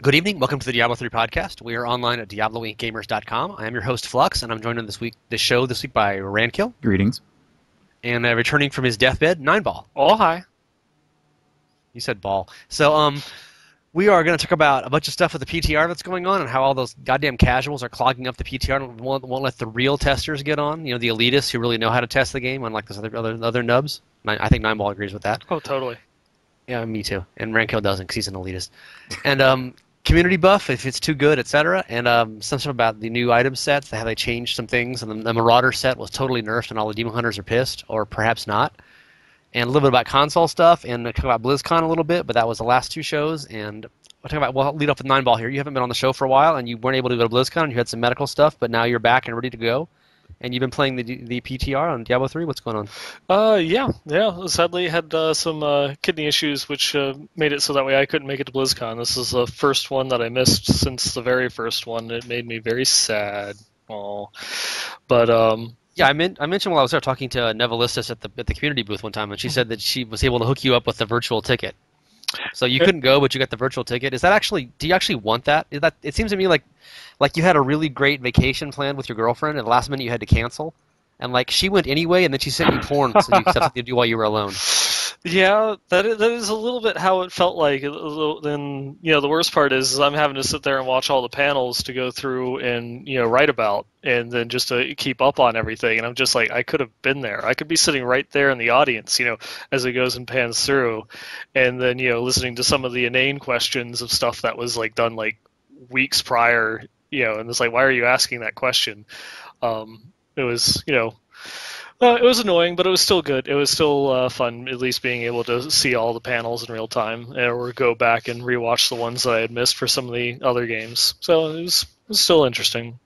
Good evening. Welcome to the Diablo 3 podcast. We are online at DiabloInkGamers.com. I am your host, Flux, and I'm joined on this week by Rankil. Greetings. And returning from his deathbed, Neinball. Oh, hi. You said ball. So, we are going to talk about a bunch of stuff with the PTR that's going on and how all those goddamn casuals are clogging up the PTR and won't let the real testers get on. You know, the elitists who really know how to test the game, unlike those other nubs. I think Neinball agrees with that. Oh, totally. Yeah, me too. And Rankil doesn't because he's an elitist. And community buff if it's too good, etc. And some stuff about the new item sets, how they changed some things, and the Marauder set was totally nerfed, and all the demon hunters are pissed, or perhaps not. And a little bit about console stuff, and talk about Blizzcon a little bit, but that was the last two shows. And we'll lead off with Neinball here. You haven't been on the show for a while, and you weren't able to go to Blizzcon. You had some medical stuff, but now you're back and ready to go. And you've been playing the PTR on Diablo 3. What's going on? Yeah. Sadly, had some kidney issues, which made it so that way I couldn't make it to BlizzCon. This is the first one that I missed since the very first one. It made me very sad. Oh, but yeah, I mentioned while I was there talking to Nevelistis at the community booth one time, and she said that she was able to hook you up with the virtual ticket. So you couldn't go, but you got the virtual ticket. Is that actually? Do you actually want that? It seems to me like you had a really great vacation planned with your girlfriend, and the last minute you had to cancel, and like she went anyway, and then she sent you porn so you stuff to do while you were alone. Yeah, that is a little bit how it felt like. Then the worst part is I'm having to sit there and watch all the panels to go through and write about, and then just to keep up on everything. And I'm just like, I could have been there. I could be sitting right there in the audience, as it goes and pans through, and then listening to some of the inane questions of stuff that was like done like weeks prior, and it's like, why are you asking that question? It was it was annoying, but it was still good. It was still fun, at least being able to see all the panels in real time, or go back and rewatch the ones that I had missed for some of the other games. So it was still interesting.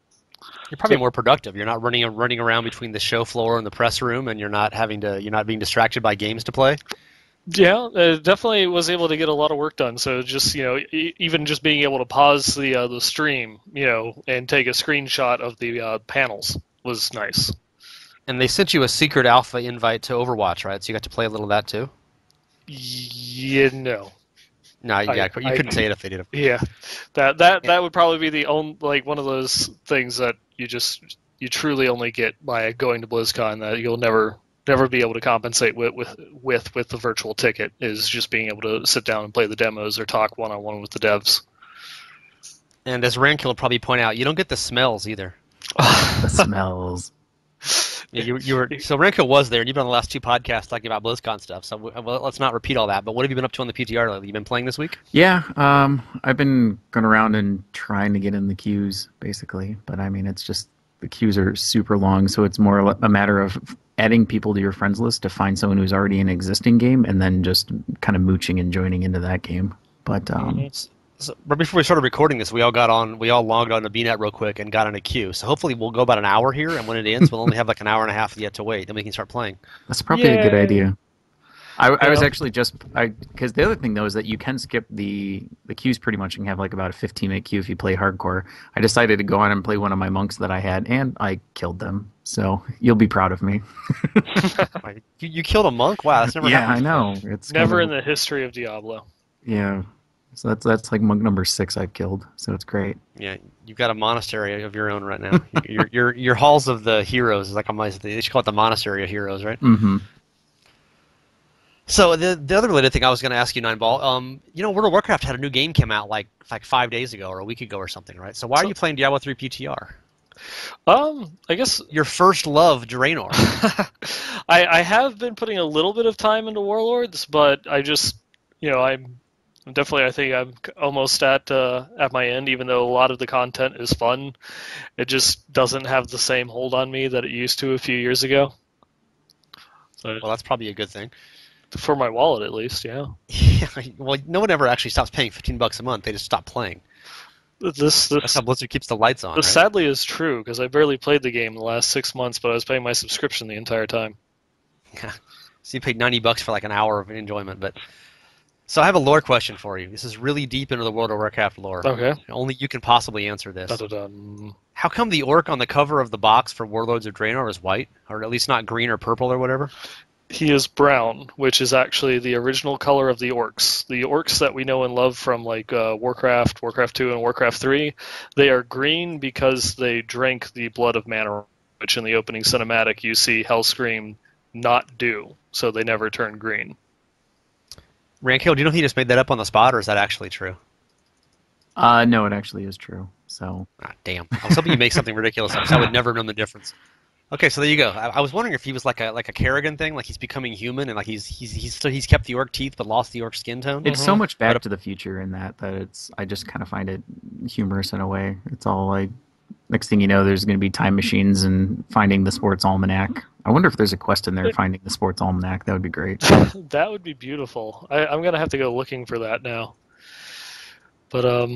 You're probably more productive. You're not running around between the show floor and the press room, and you're not being distracted by games to play. Yeah, definitely was able to get a lot of work done. So just even just being able to pause the stream, and take a screenshot of the panels was nice. And they sent you a secret alpha invite to Overwatch, right? So you got to play a little of that too? Yeah, no. No, you couldn't say it if they did it. Yeah, that would probably be the only one of those things that you truly only get by going to BlizzCon, that you'll never be able to compensate with the virtual ticket, is just being able to sit down and play the demos or talk one-on-one with the devs. And as Rankil will probably point out, you don't get the smells either. The smells. Yeah, you were so Rankil was there, and you've been on the last two podcasts talking about BlizzCon stuff. So let's not repeat all that. But what have you been up to on the PTR lately? You been playing this week? Yeah, I've been going around and trying to get in the queues, basically. But I mean, it's just the queues are super long, so it's more a matter of adding people to your friends list to find someone who's already in an existing game, and then just kind of mooching and joining into that game. But but before we started recording this, we all logged on to BNet real quick and got in a queue. So hopefully we'll go about an hour here, and when it ends, we'll only have like an hour and a half yet to wait. Then we can start playing. That's probably a good idea. I was actually because the other thing though is that you can skip the queues pretty much and have like about a 15-minute queue if you play hardcore. I decided to go on and play one of my monks that I had, and I killed them. So you'll be proud of me. You killed a monk? Wow, that's never happened. Yeah, I know. It's never in the history of Diablo. Yeah. So that's like monk number 6 I've killed. So it's great. Yeah, you've got a monastery of your own right now. your halls of the heroes is like they should call it the monastery of heroes, right? Mm-hmm. So the other related thing I was going to ask you, Neinball, World of Warcraft had a new game come out like 5 days ago or a week ago or something, right? So why are you playing Diablo 3 PTR? I guess your first love, Draenor. I have been putting a little bit of time into Warlords, but I just I'm definitely, I think I'm almost at my end, even though a lot of the content is fun. It just doesn't have the same hold on me that it used to a few years ago. So, well, that's probably a good thing. For my wallet, at least, yeah. Yeah. Well, no one ever actually stops paying $15 a month. They just stop playing. That's how Blizzard keeps the lights on. This sadly is true, because I barely played the game in the last 6 months, but I was paying my subscription the entire time. Yeah. So you paid $90 for like an hour of enjoyment, but So I have a lore question for you. This is really deep into the World of Warcraft lore. Okay. Only you can possibly answer this. Dun-dun-dun. How come the orc on the cover of the box for Warlords of Draenor is white? Or at least not green or purple or whatever? He is brown, which is actually the original color of the orcs. The orcs that we know and love from like Warcraft, Warcraft 2, and Warcraft 3, they are green because they drank the blood of Mana, which in the opening cinematic you see Hellscream not do, so they never turn green. Rankil, do you know if he just made that up on the spot, or is that actually true? No, it actually is true. So Ah, damn. I was hoping you'd make something ridiculous up, so I would never have known the difference. Okay, so there you go. I was wondering if he was like a Kerrigan thing, like he's becoming human and like he's kept the orc teeth but lost the orc skin tone. it's so much Back to the Future in that it's I just kind of find it humorous in a way. It's all like next thing you know, there's going to be time machines and finding the sports almanac. I wonder if there's a quest in there finding the sports almanac. That would be great. That would be beautiful. I'm gonna have to go looking for that now. But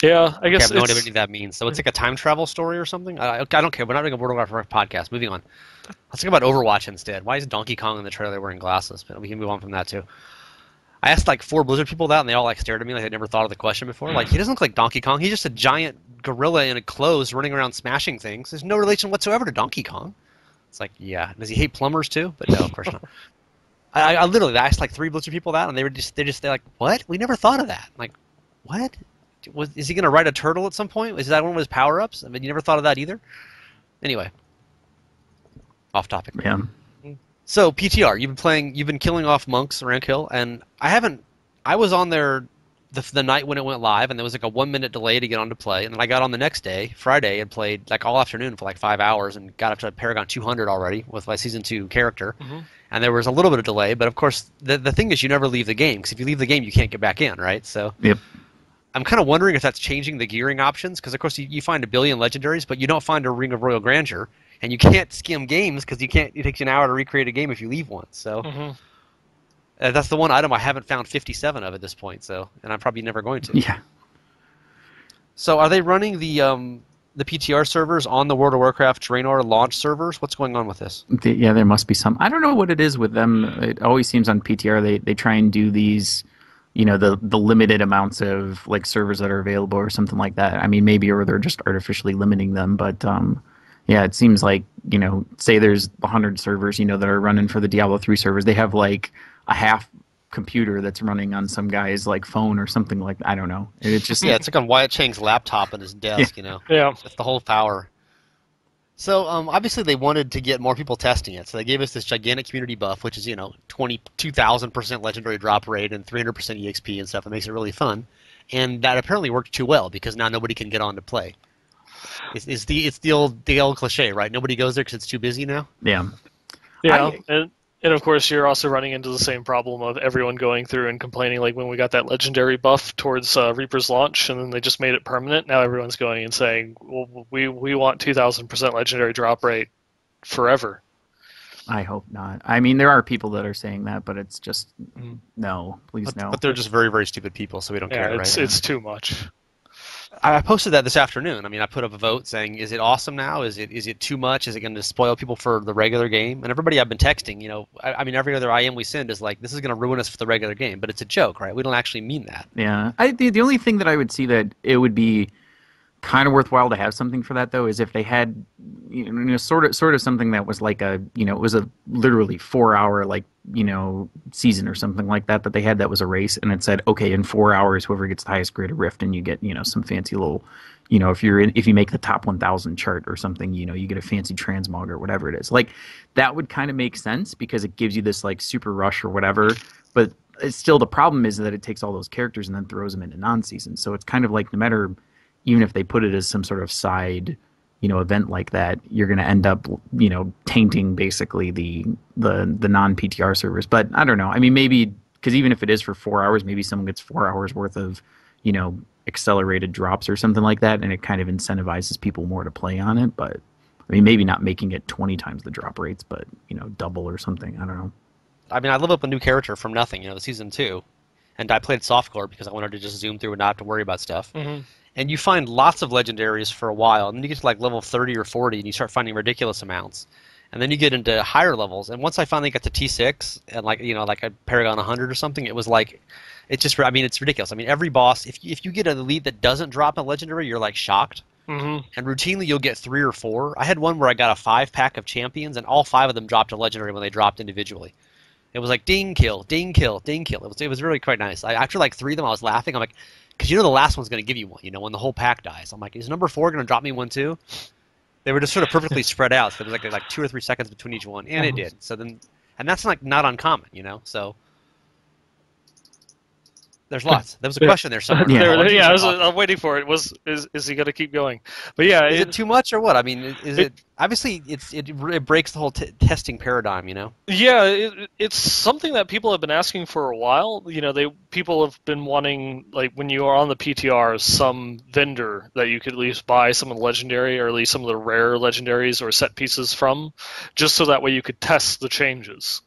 yeah, I I guess have no idea what any of that means. So it's like a time travel story or something? I don't care. We're not doing a World of Warcraft podcast. Moving on. Let's talk about Overwatch instead. Why is Donkey Kong in the trailer wearing glasses? But we can move on from that too. I asked like 4 Blizzard people that, and they all like stared at me like I'd never thought of the question before. Like, he doesn't look like Donkey Kong. He's just a giant gorilla in clothes running around smashing things. There's no relation whatsoever to Donkey Kong. It's like, yeah. Does he hate plumbers too? But no, of course not. I literally asked like 3 Blizzard people that, and they're like, what? We never thought of that. I'm like, what? Is he going to ride a turtle at some point? Is that one of his power-ups? I mean, you never thought of that either? Anyway. Off topic. Yeah. So, PTR, you've been killing off monks around Kill, and I was on there the night when it went live, and there was like a 1-minute delay to get on to play, and then I got on the next day, Friday, and played like all afternoon for like 5 hours, and got up to Paragon 200 already with my Season 2 character. Mm-hmm. And there was a little bit of delay, but of course, the thing is you never leave the game, because if you leave the game, you can't get back in, right? So. Yep. I'm kind of wondering if that's changing the gearing options, because of course you find a billion legendaries, but you don't find a Ring of Royal Grandeur, and you can't skim games because it takes you an hour to recreate a game if you leave one. So that's the one item I haven't found 57 of at this point. So, and I'm probably never going to. Yeah. So are they running the PTR servers on the World of Warcraft Draenor launch servers? What's going on with this? Yeah, there must be some. I don't know what it is with them. It always seems on PTR they try and do these. The limited amounts of like servers that are available or something like that. I mean, maybe or they're just artificially limiting them, but yeah, it seems like say there's 100 servers that are running for the Diablo 3 servers. They have like a half computer that's running on some guy's like phone or something like that. I don't know. It's just it's like on Wyatt Chang's laptop on his desk. Yeah. That's the whole power. So obviously they wanted to get more people testing it, so they gave us this gigantic community buff, which is 22,000% legendary drop rate and 300% EXP and stuff. It makes it really fun, and that apparently worked too well because now nobody can get on to play. It's the old cliche, right? Nobody goes there because it's too busy now. Yeah. And of course, you're also running into the same problem of everyone going through and complaining, like when we got that legendary buff towards Reaper's launch, and then they just made it permanent. Now everyone's going and saying, well, we want 2,000% legendary drop rate forever. I hope not. I mean, there are people that are saying that, but it's just, no, please no. But they're just very, very stupid people, so we don't care, right? It's too much. I posted that this afternoon. I mean, I put up a vote saying, is it awesome now? Is it too much? Is it going to spoil people for the regular game? And everybody I've been texting, I mean, every other IM we send is like, this is going to ruin us for the regular game. But it's a joke, right? We don't actually mean that. Yeah. The only thing that I would see that it would be kind of worthwhile to have something for that, though, is if they had, sort of something that was like it was a literally 4-hour, season or something like that they had that was a race, and it said, okay, in 4 hours, whoever gets the highest grade of Rift, and you get, some fancy little, if you make the top 1,000 chart or something, you get a fancy transmog or whatever it is. Like, that would kind of make sense because it gives you this, super rush or whatever, but it's still, the problem is that it takes all those characters and then throws them into non-season, so it's kind of like no matter, even if they put it as some sort of side event like that, you're going to end up, tainting basically the non-PTR servers. But I don't know. I mean, maybe because even if it is for 4 hours, maybe someone gets 4 hours worth of, accelerated drops or something like that, and it kind of incentivizes people more to play on it. But I mean, maybe not making it 20 times the drop rates, but double or something. I don't know. I mean, I leveled up a new character from nothing, the season 2, and I played softcore because I wanted to just zoom through and not have to worry about stuff. Mm-hmm. And you find lots of legendaries for a while, and then you get to level 30 or 40, and you start finding ridiculous amounts. And then you get into higher levels, and once I finally got to T6 and like a Paragon 100 or something, it was like, it's just, I mean, it's ridiculous. I mean, every boss, if you get an elite that doesn't drop a legendary, you're like shocked. Mm-hmm. And routinely you'll get 3 or 4. I had one where I got a 5-pack of champions, and all 5 of them dropped a legendary when they dropped individually. It was like ding kill, ding kill, ding kill. It was really quite nice. After like 3 of them, I was laughing. I'm like, because the last one's going to give you one. When the whole pack dies, I'm like, is number 4 going to drop me one too? They were just sort of perfectly spread out. So there was like 2 or 3 seconds between each one, and it did. So then, and that's like not uncommon, So there's lots. There was a question there somewhere. Yeah, I'm waiting for it. Is he going to keep going? But yeah, is it too much or what? I mean, is it obviously it breaks the whole testing paradigm, Yeah, it's something that people have been asking for a while. People have been wanting, like, when you are on the PTR, some vendor that you could at least buy some of the legendary, or at least some of the rare legendaries or set pieces from, just so that way you could test the changes.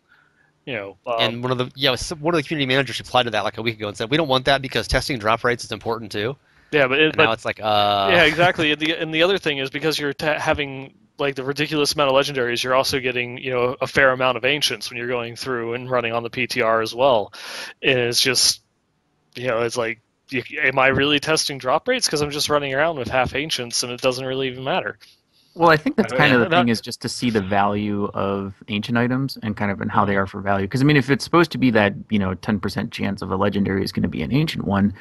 And one of the community managers replied to that like a week ago and said, we don't want that because testing drop rates is important too. Yeah, but now it's like yeah, exactly. And the other thing is, because you're having like the ridiculous amount of legendaries, you're also getting a fair amount of ancients when you're going through and running on the PTR as well. And it's just it's like, am I really testing drop rates because I'm just running around with half ancients and it doesn't really even matter? Well, I think that's kind of the thing, is just to see the value of ancient items and kind of how they are for value. Because I mean, if it's supposed to be that 10% chance of a legendary is going to be an ancient one,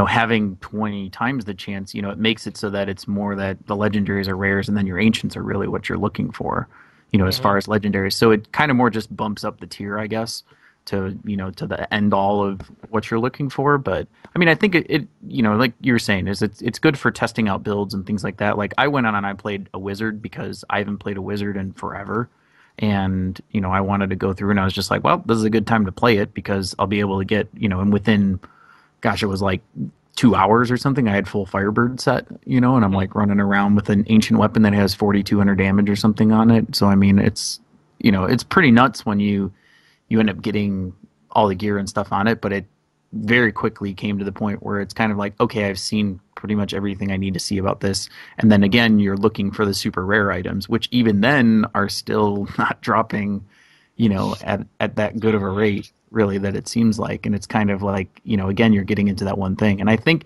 having 20 times the chance, it makes it so that it's more that the legendaries are rares and then your ancients are really what you're looking for, as far as legendaries. So it kind of more just bumps up the tier, I guess, to to the end all of what you're looking for. But I mean, I think it like you were saying, is it's good for testing out builds and things like that. Like I went on and I played a wizard because I haven't played a wizard in forever, and I wanted to go through, and I was just like, well, this is a good time to play it because I'll be able to get and within, gosh, it was like 2 hours or something, I had full Firebird set, and I'm like running around with an ancient weapon that has 4,200 damage or something on it. So I mean, it's it's pretty nuts when you end up getting all the gear and stuff on it, but it very quickly came to the point where it's kind of like, okay, I've seen pretty much everything I need to see about this. And then again, you're looking for the super rare items, which even then are still not dropping, at that good of a rate, really, that it seems like. And it's kind of like, again, you're getting into that one thing. And I think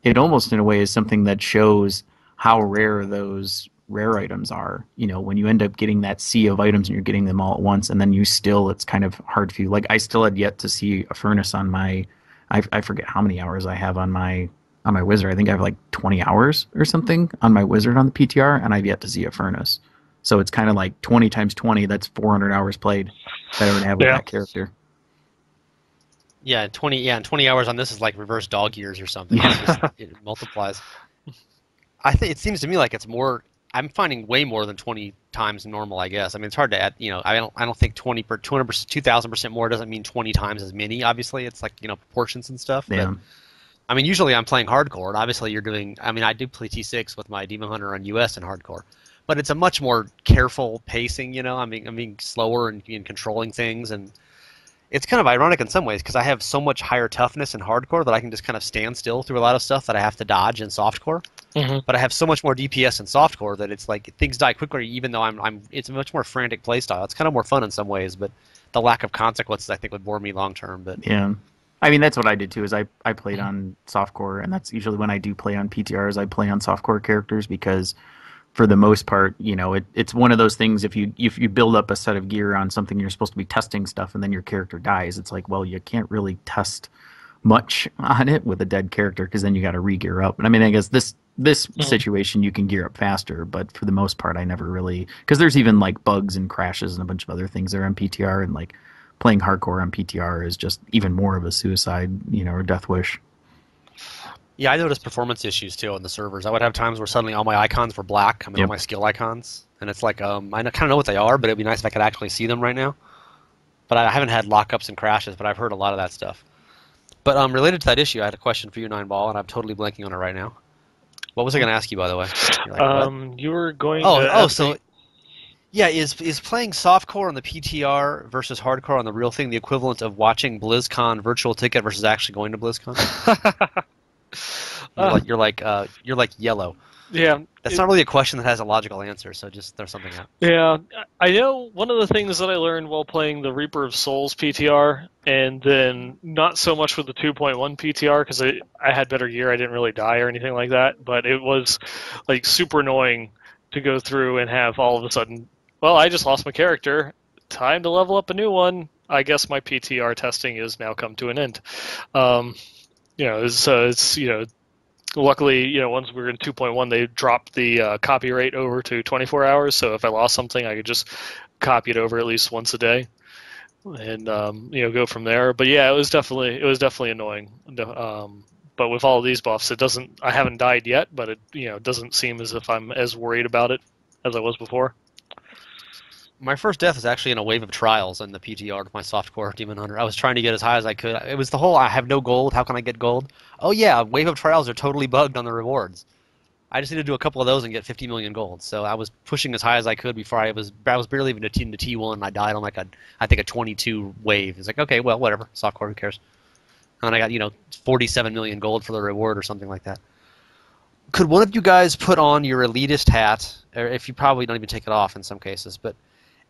it almost in a way is something that shows how rare those rare items are, when you end up getting that sea of items and you're getting them all at once, and then it's kind of hard for you. Like I still had yet to see a furnace on my, I forget how many hours I have on my wizard. I think I have like 20 hours or something on my wizard on the PTR, and I've yet to see a furnace. So it's kind of like 20 times 20, that's 400 hours played that I would have with that character. Yeah, 20 hours on this is like reverse dog years or something. It multiplies. I think it seems to me like it's more. I'm finding way more than 20 times normal, I guess. I mean, it's hard to add. I don't think 200%, 2,000% more doesn't mean 20 times as many. Obviously, it's like proportions and stuff. Yeah. But, I mean, usually I'm playing hardcore, and obviously you're doing. I mean, I do play T6 with my Demon Hunter on US and hardcore, but it's a much more careful pacing. I'm being slower and controlling things, and it's kind of ironic in some ways because I have so much higher toughness in hardcore that I can just kind of stand still through a lot of stuff that I have to dodge in softcore. Mm-hmm. But I have so much more DPS in softcore that it's like things die quicker, even though it's a much more frantic playstyle. It's kind of more fun in some ways, but the lack of consequences I think would bore me long term. But yeah, I mean that's what I did too. Is I played on softcore, and that's usually when I do play on PTRs. I play on softcore characters because, for the most part, it's one of those things. If you build up a set of gear on something you're supposed to be testing stuff, and then your character dies, it's like, well, you can't really test much on it with a dead character because then you got to re-gear up. And I mean, I guess this situation you can gear up faster, but for the most part, I never really, because there's even like bugs and crashes and a bunch of other things there on PTR, and like playing hardcore on PTR is just even more of a suicide, or death wish. Yeah, I noticed performance issues too on the servers. I would have times where suddenly all my icons were black. I mean, all my skill icons, and it's like I kind of know what they are, but it'd be nice if I could actually see them right now. But I haven't had lockups and crashes, but I've heard a lot of that stuff. But related to that issue, I had a question for you, Neinball, and I'm totally blanking on it right now. What was I going to ask you, by the way? You were going. Yeah, is playing softcore on the PTR versus hardcore on the real thing the equivalent of watching BlizzCon virtual ticket versus actually going to BlizzCon? You're like yellow. Yeah, That's not really a question that has a logical answer, so just throw something out. yeah. I know one of the things that I learned while playing the Reaper of Souls PTR, and then not so much with the 2.1 PTR because I had better gear. I didn't really die or anything like that, but it was like super annoying to go through and have all of a sudden, well, I just lost my character. Time to level up a new one. I guess my PTR testing is now come to an end. Um, it's luckily, once we were in 2.1, they dropped the copy rate over to 24 hours. So if I lost something, I could just copy it over at least once a day, and go from there. But yeah, it was definitely annoying. But with all of these buffs, it doesn't. I haven't died yet, but it doesn't seem as if I'm as worried about it as I was before. My first death is actually in a wave of trials in the PTR of my softcore Demon Hunter. I was trying to get as high as I could. It was the whole I have no gold. How can I get gold? Oh yeah, wave of trials are totally bugged on the rewards. I just need to do a couple of those and get 50 million gold. So I was pushing as high as I could before I was barely even into T1. And I died on I think a 22 wave. It's like, okay, well, whatever, softcore, who cares? And I got 47 million gold for the reward or something like that. Could one of you guys put on your elitist hat, or if you probably don't even take it off in some cases,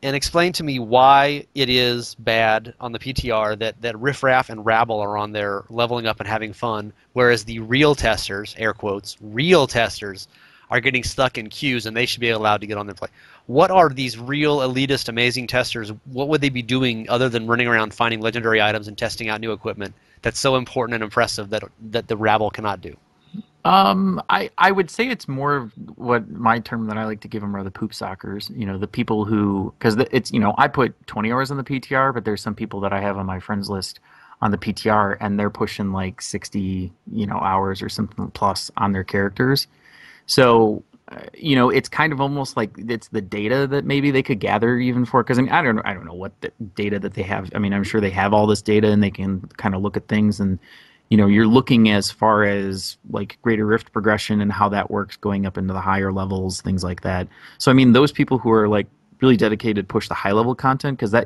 and explain to me why it is bad on the PTR that Riff Raff and Rabble are on there leveling up and having fun, whereas the real testers, air quotes, real testers, are getting stuck in queues and they should be allowed to get on their play. What are these real elitist amazing testers? What would they be doing other than running around finding legendary items and testing out new equipment that's so important and impressive that the Rabble cannot do? I would say it's more of what my term that I like to give them are the poop sockers. The people who, because it's, I put 20 hours on the PTR, but there's some people that I have on my friends list on the PTR and they're pushing like 60, hours or something plus on their characters. So, it's kind of almost like it's the data that maybe they could gather even for, because I don't know what the data that they have. I mean, I'm sure they have all this data and they can kind of look at things and you're looking as far as like Greater Rift progression and how that works going up into the higher levels, things like that. So, I mean, those people who are like really dedicated push the high level content because that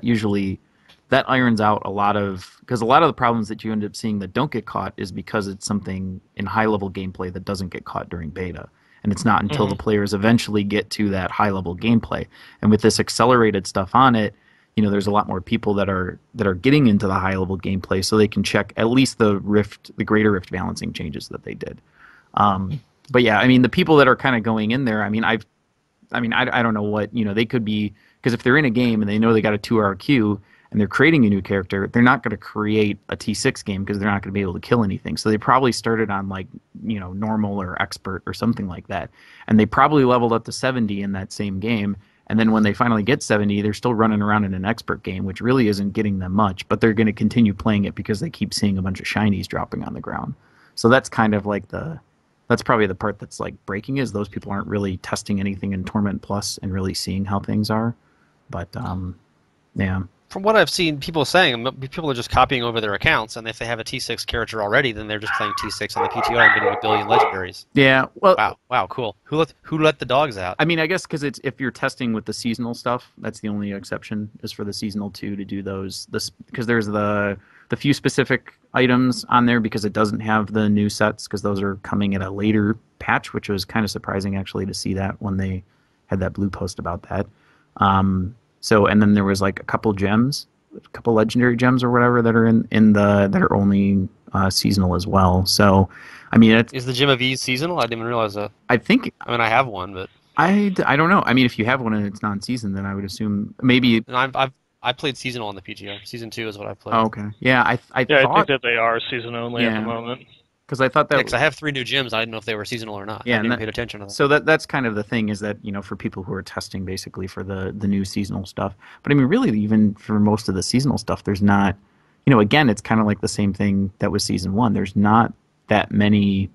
irons out because a lot of the problems that you end up seeing that don't get caught is because it's something in high level gameplay that doesn't get caught during beta. And it's not until the players eventually get to that high level gameplay. And with this accelerated stuff on it, there's a lot more people that are getting into the high level gameplay, so they can check at least the Greater Rift balancing changes that they did. But yeah, I mean, the people that are kind of going in there, I don't know what they could be, because if they're in a game and they know they got a 2-hour queue and they're creating a new character, they're not going to create a T6 game because they're not going to be able to kill anything. So they probably started on like normal or expert or something like that, and they probably leveled up to 70 in that same game. And then when they finally get 70, they're still running around in an expert game, which really isn't getting them much, but they're going to continue playing it because they keep seeing a bunch of shinies dropping on the ground. So that's kind of like that's probably the part that's like breaking, is those people aren't really testing anything in Torment Plus and really seeing how things are. But, yeah. From what I've seen people saying, people are just copying over their accounts, and if they have a T6 character already, then they're just playing T6 on the PTR and getting a billion legendaries. Yeah, well... Wow, cool. Who let the dogs out? I mean, I guess because if you're testing with the seasonal stuff, that's the only exception, is for the seasonal 2 to do those. Because there's the few specific items on there, because it doesn't have the new sets, because those are coming at a later patch, which was kind of surprising, actually, to see that when they had that blue post about that. So, and then there was like a couple legendary gems or whatever that are that are only seasonal as well. So, I mean, is the Gem of Ease seasonal? I didn't even realize that. I think. I mean, I have one, but I don't know. I mean, if you have one and it's non-season, then I would assume maybe. And I played seasonal on the PTR. Season 2 is what I played. Oh, okay. Yeah, I think that they are season only at the moment. Because I thought that... Because I have 3 new gyms, I didn't know if they were seasonal or not. Yeah, I didn't pay attention to that. So that's kind of the thing, is that, for people who are testing basically for the new seasonal stuff. But I mean, really, even for most of the seasonal stuff, there's not... again, it's kind of like the same thing that was Season 1. There's not that many,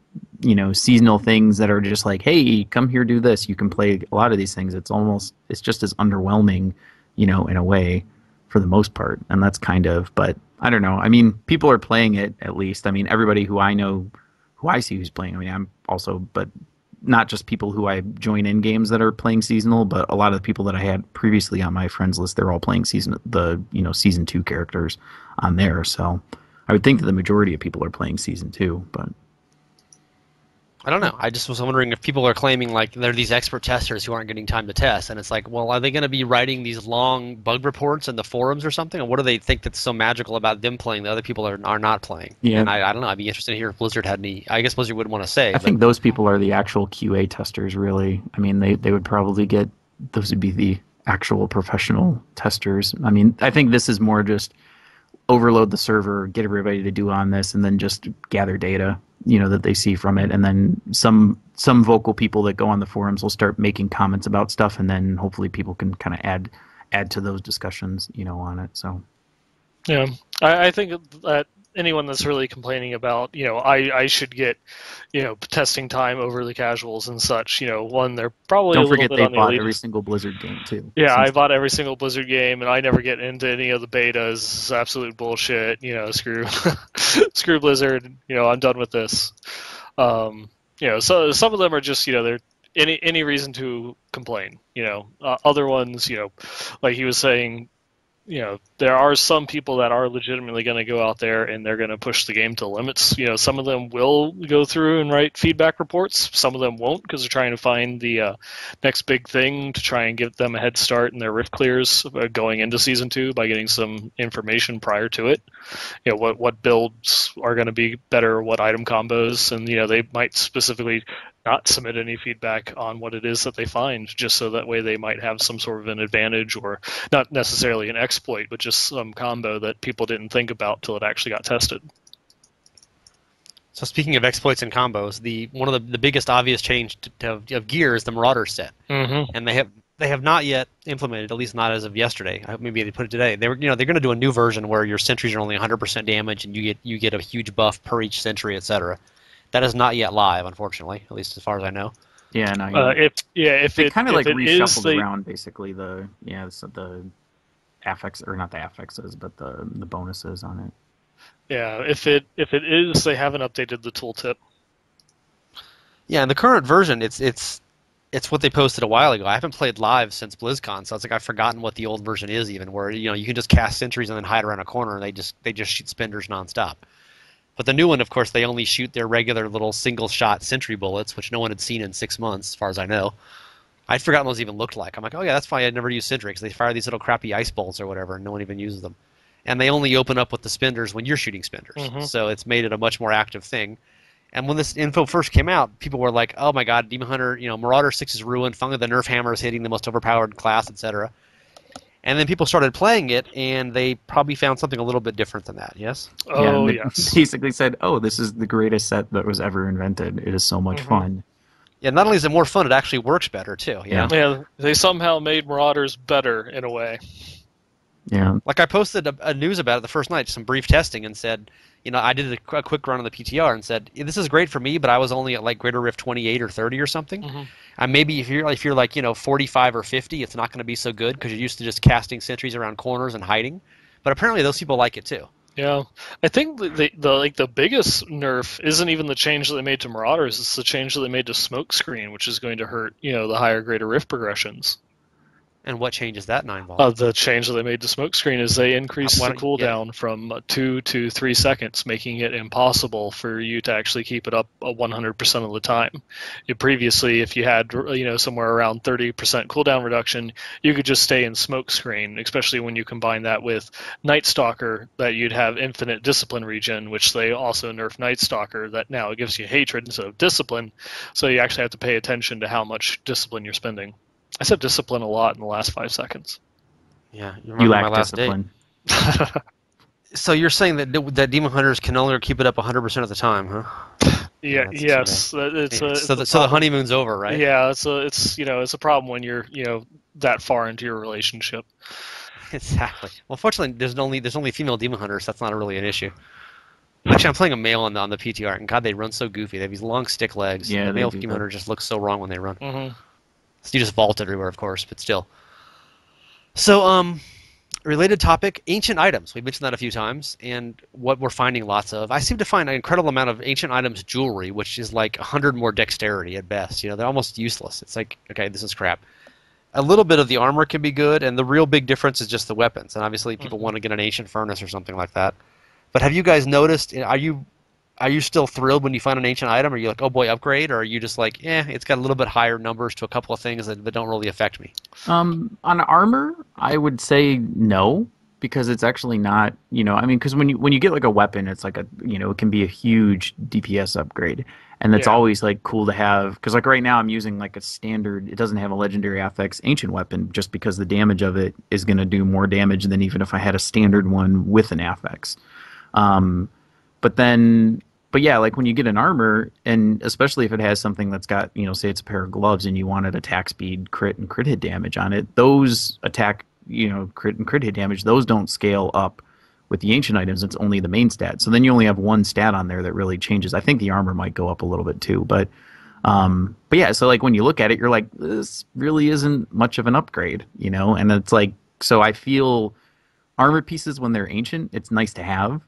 seasonal things that are just like, hey, come here, do this. You can play a lot of these things. It's just as underwhelming, in a way, for the most part. And that's kind of... But I don't know. I mean, people are playing it, at least. I mean, everybody who I know, who I see who's playing, I mean, I'm also, but not just people who I join in games that are playing seasonal, but a lot of the people that I had previously on my friends list, they're all playing season 2 characters on there. So I would think that the majority of people are playing season 2, but I don't know. I just was wondering if people are claiming like they're these expert testers who aren't getting time to test, and it's like, well, are they going to be writing these long bug reports in the forums or something, or what do they think that's so magical about them playing that other people are not playing? Yeah. And I don't know. I'd be interested to hear if Blizzard had any. I guess Blizzard would want to say. I think those people are the actual QA testers, really. I mean, they would probably get, those would be the actual professional testers. I mean, I think this is more just overload the server, get everybody to do on this, and then just gather data, that they see from it. And then some vocal people that go on the forums will start making comments about stuff, and then hopefully people can kind of add to those discussions, on it. So Yeah, I think that anyone that's really complaining about, I should get, testing time over the casuals and such, one, they're probably don't a little forget bit they on the bought elite. every single Blizzard game too. Yeah, I Since- bought every single Blizzard game, and I never get into any of the betas. It's absolute bullshit. Screw, screw Blizzard. I'm done with this. So some of them are just, they're any reason to complain. Other ones, like he was saying, there are some people that are legitimately going to go out there and they're going to push the game to limits. Some of them will go through and write feedback reports. Some of them won't because they're trying to find the next big thing to try and give them a head start in their rift clears going into Season 2 by getting some information prior to it. What builds are going to be better, what item combos, and they might specifically not submit any feedback on what it is that they find, just so that way they might have some sort of an advantage, or not necessarily an exploit, but just some combo that people didn't think about till it actually got tested. So speaking of exploits and combos, one of the biggest obvious change of gear is the Marauder set, and they have not yet implemented, at least not as of yesterday. I hope maybe they put it today. They're going to do a new version where your sentries are only 100% damage, and you get a huge buff per each sentry, etc. That is not yet live, unfortunately, at least as far as I know. Yeah, no. If they it kind of like reshuffled is, around basically the affix, or not the affixes, but the bonuses on it. Yeah, if it is, they haven't updated the tooltip. Yeah, in the current version, it's what they posted a while ago. I haven't played live since BlizzCon, so it's like I've forgotten what the old version is even. Where you can just cast sentries and then hide around a corner, and they just shoot spinders nonstop. But the new one, of course, they only shoot their regular little single-shot sentry bullets, which no one had seen in 6 months, as far as I know. I'd forgotten what those even looked like. I'm like, oh yeah, that's why I'd never used sentry, because they fire these little crappy ice bolts or whatever, and no one even uses them. And they only open up with the spinders when you're shooting spinders. So it's made it a much more active thing. And when this info first came out, people were like, oh my god, Demon Hunter, Marauder 6 is ruined, finally the nerf hammer is hitting the most overpowered class, etc. And then people started playing it, and they probably found something a little bit different than that, yes? Oh, yeah, yes. Basically said, oh, this is the greatest set that was ever invented. It is so much fun. Yeah, not only is it more fun, it actually works better, too. Yeah, they somehow made Marauders better, in a way. Yeah. Like I posted a news about it the first night, some brief testing, and said, I did a quick run on the PTR and said, this is great for me, but I was only at like Greater Rift 28 or 30 or something. And maybe if you're like 45 or 50, it's not going to be so good because you're used to just casting sentries around corners and hiding. But apparently those people like it too. Yeah, I think the biggest nerf isn't even the change that they made to Marauders; it's the change that they made to Smokescreen, which is going to hurt the higher Greater Rift progressions. And what changes that Neinball? The change that they made to Smokescreen is they increased the cooldown from 2 to 3 seconds, making it impossible for you to actually keep it up 100% of the time. Previously, if you had somewhere around 30% cooldown reduction, you could just stay in Smokescreen, especially when you combine that with Night Stalker, that you'd have infinite discipline regen, which they also nerfed Night Stalker, that now it gives you hatred instead of discipline, so you actually have to pay attention to how much discipline you're spending. I said discipline a lot in the last 5 seconds. Yeah, you lack my last discipline. So you're saying that Demon Hunters can only keep it up 100% of the time, huh? Yeah. Yes. So the honeymoon's over, right? Yeah. It's a problem when you're that far into your relationship. Exactly. Well, fortunately, there's only female Demon Hunters. So that's not really an issue. Actually, I'm playing a male on the PTR, and God, they run so goofy. They have these long stick legs. Yeah, the male Demon Hunter just looks so wrong when they run. So you just vault everywhere, of course, but still. So, related topic, ancient items. We mentioned that a few times, and what we're finding lots of. I seem to find an incredible amount of ancient items jewelry, which is like 100 more dexterity at best. They're almost useless. It's like, okay, this is crap. A little bit of the armor can be good, and the real big difference is just the weapons. And obviously, people want to get an ancient furnace or something like that. But have you guys noticed? are you still thrilled when you find an ancient item? Are you like, oh boy, upgrade? Or are you just like, it's got a little bit higher numbers to a couple of things that don't really affect me? On armor, I would say no, because it's actually not, I mean, because when you get like a weapon, it's like it can be a huge DPS upgrade, and that's Yeah. always like cool to have. Because like right now, I'm using like a standard. It doesn't have a legendary affix ancient weapon, just because the damage of it is going to do more damage than even if I had a standard one with an affix. Um, but then, but yeah, like when you get an armor, and especially if it has something that's got, say it's a pair of gloves and you wanted attack speed, crit, and crit hit damage on it, those attack, crit and crit hit damage, those don't scale up with the ancient items. It's only the main stat. So then you only have one stat on there that really changes. I think the armor might go up a little bit too, but yeah, so like when you look at it, you're like, this really isn't much of an upgrade, and it's like, so I feel armor pieces when they're ancient, it's nice to have,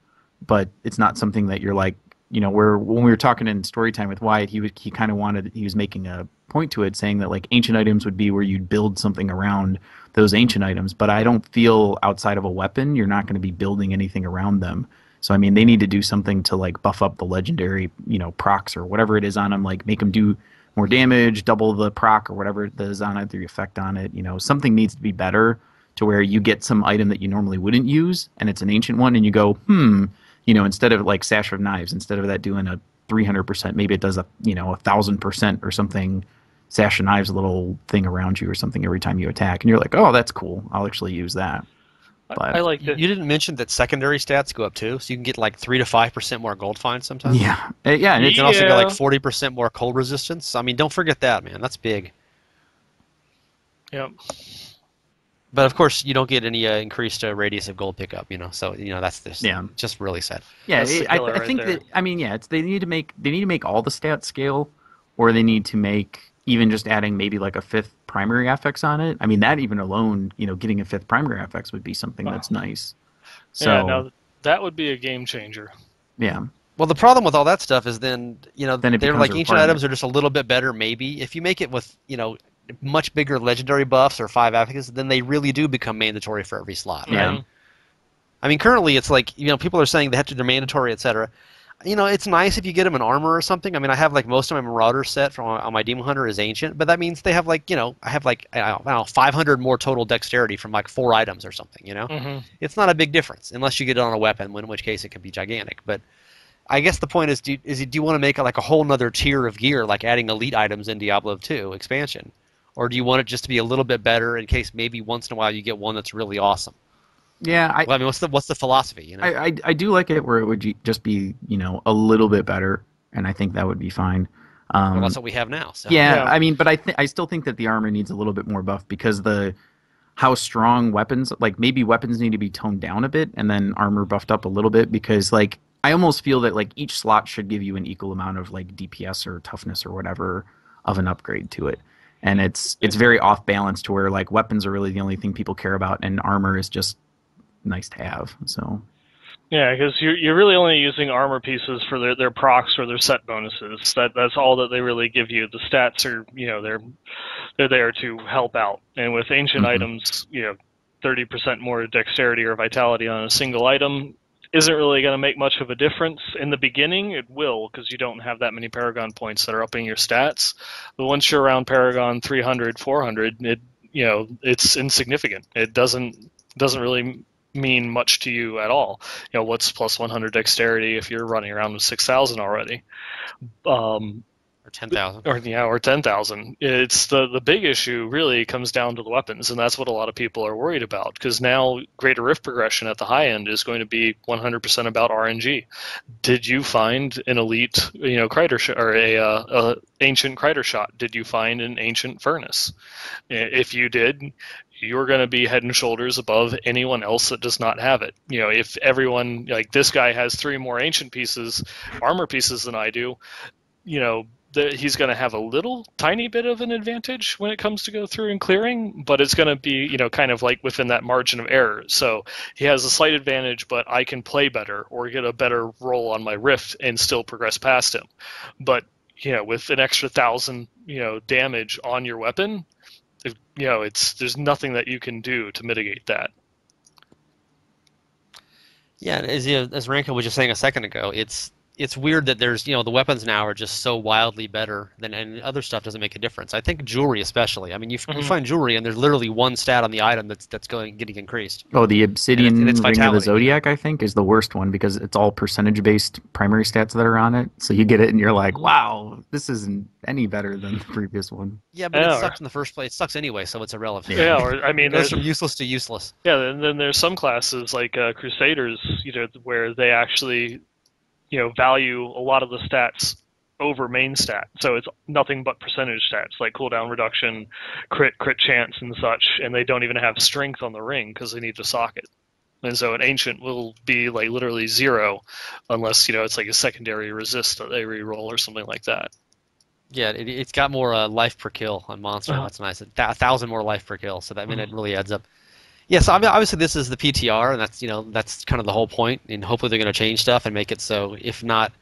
but it's not something that you're like, where when we were talking in story time with Wyatt, he kind of he was making a point to it, saying that like ancient items would be where you'd build something around those ancient items, but I don't feel outside of a weapon you're not going to be building anything around them. So I mean, they need to do something to like buff up the legendary, procs or whatever it is on them, like make them do more damage, double the proc or whatever it is on it, the effect on it. Something needs to be better to where you get some item that you normally wouldn't use, and it's an ancient one, and you go, instead of like Sash of Knives, instead of that doing a 300%, maybe it does a 1,000% or something. Sash of Knives, a little thing around you or something every time you attack, and you're like, oh, that's cool. I'll actually use that. But I like that. You didn't mention that secondary stats go up too, so you can get like 3 to 5% more gold finds sometimes. yeah, yeah, and You it's can also get like Yeah. 40% more cold resistance. I mean, don't forget that, man. That's big. Yeah. But of course, you don't get any increased radius of gold pickup. So that's this yeah. just really sad. Yeah, That's the I, killer I right think there. that I mean, yeah, they need to make all the stats scale, or they need to make even just adding maybe like a fifth primary affix on it. I mean, that even alone, getting a fifth primary affix would be something Wow. that's nice. Yeah, So now that would be a game changer. yeah, Well, the problem with all that stuff is then then it they're becomes a like ancient requirement. items are just a little bit better. Maybe if you make it with much bigger legendary buffs or 5 affixes, then they really do become mandatory for every slot, right? Yeah, Hmm. I mean, currently it's like people are saying they're mandatory, etc. It's nice if you get them an armor or something. I mean, I have like most of my Marauder set from on my Demon Hunter is ancient, but that means they have like I have like I don't know 500 more total dexterity from like 4 items or something. Hmm. It's not a big difference unless you get it on a weapon, in which case it can be gigantic. But I guess the point is, do you want to make it like a whole nother tier of gear, like adding elite items in Diablo 2 expansion, or do you want it just to be a little bit better in case maybe once in a while you get one that's really awesome? yeah. Well, I mean, what's the philosophy? I do like it where it would just be a little bit better, and I think that would be fine. Well, that's Um, what we have now. So yeah, Yeah. I mean, but I still think that the armor needs a little bit more buff because the how strong weapons, like maybe weapons need to be toned down a bit and then armor buffed up a little bit, because like I almost feel that like each slot should give you an equal amount of like DPS or toughness or whatever of an upgrade to it. And it's very off balance to where like weapons are really the only thing people care about and armor is just nice to have. So Yeah, because you're really only using armor pieces for their procs or their set bonuses. That's all that they really give you. The stats are they're there to help out. And with ancient mhm. items, 30% more dexterity or vitality on a single item isn't really going to make much of a difference. In the beginning, it will, because you don't have that many Paragon points that are upping your stats. But once you're around Paragon 300, 400, it's insignificant. It doesn't really mean much to you at all. What's plus 100 dexterity if you're running around with 6,000 already? or 10,000. Or 10,000. It's the big issue really comes down to the weapons, and that's what a lot of people are worried about, because now greater rift progression at the high end is going to be 100% about RNG. Did you find an elite Crider shot or a ancient Crider shot? Did you find an ancient furnace? If you did, you're going to be head and shoulders above anyone else that does not have it. If everyone, like this guy has 3 more ancient pieces, armor pieces than I do, he's going to have a little tiny bit of an advantage when it comes to go through and clearing, but it's going to be, kind of like within that margin of error. So he has a slight advantage, but I can play better or get a better roll on my rift and still progress past him. But, with an extra 1,000, damage on your weapon, there's nothing that you can do to mitigate that. Yeah, as Rankil was just saying a second ago, it's weird that there's, the weapons now are just so wildly better than, and other stuff doesn't make a difference. I think jewelry especially. I mean, you find jewelry and there's literally one stat on the item that's getting increased. Oh, the Obsidian it's Ring of the vitality, Zodiac, I think, is the worst one because it's all percentage-based primary stats that are on it. So you get it and you're like, wow, this isn't any better than the previous one. Yeah, but it sucks in the first place. It sucks anyway, so it's irrelevant. Yeah, or I mean, it goes from useless to useless. Yeah, and then there's some classes like Crusaders, where they actually, value a lot of the stats over main stat. So it's nothing but percentage stats like cooldown reduction, crit chance, and such, and they don't even have strength on the ring because they need to sock it. And so an ancient will be like literally 0 unless, it's like a secondary resist that they reroll or something like that. Yeah, it's got more life per kill on monster. That's nice. 1,000 more life per kill, so that it really adds up. Yeah, so I mean, obviously this is the PTR, and that's kind of the whole point. And hopefully they're going to change stuff and make it so if not,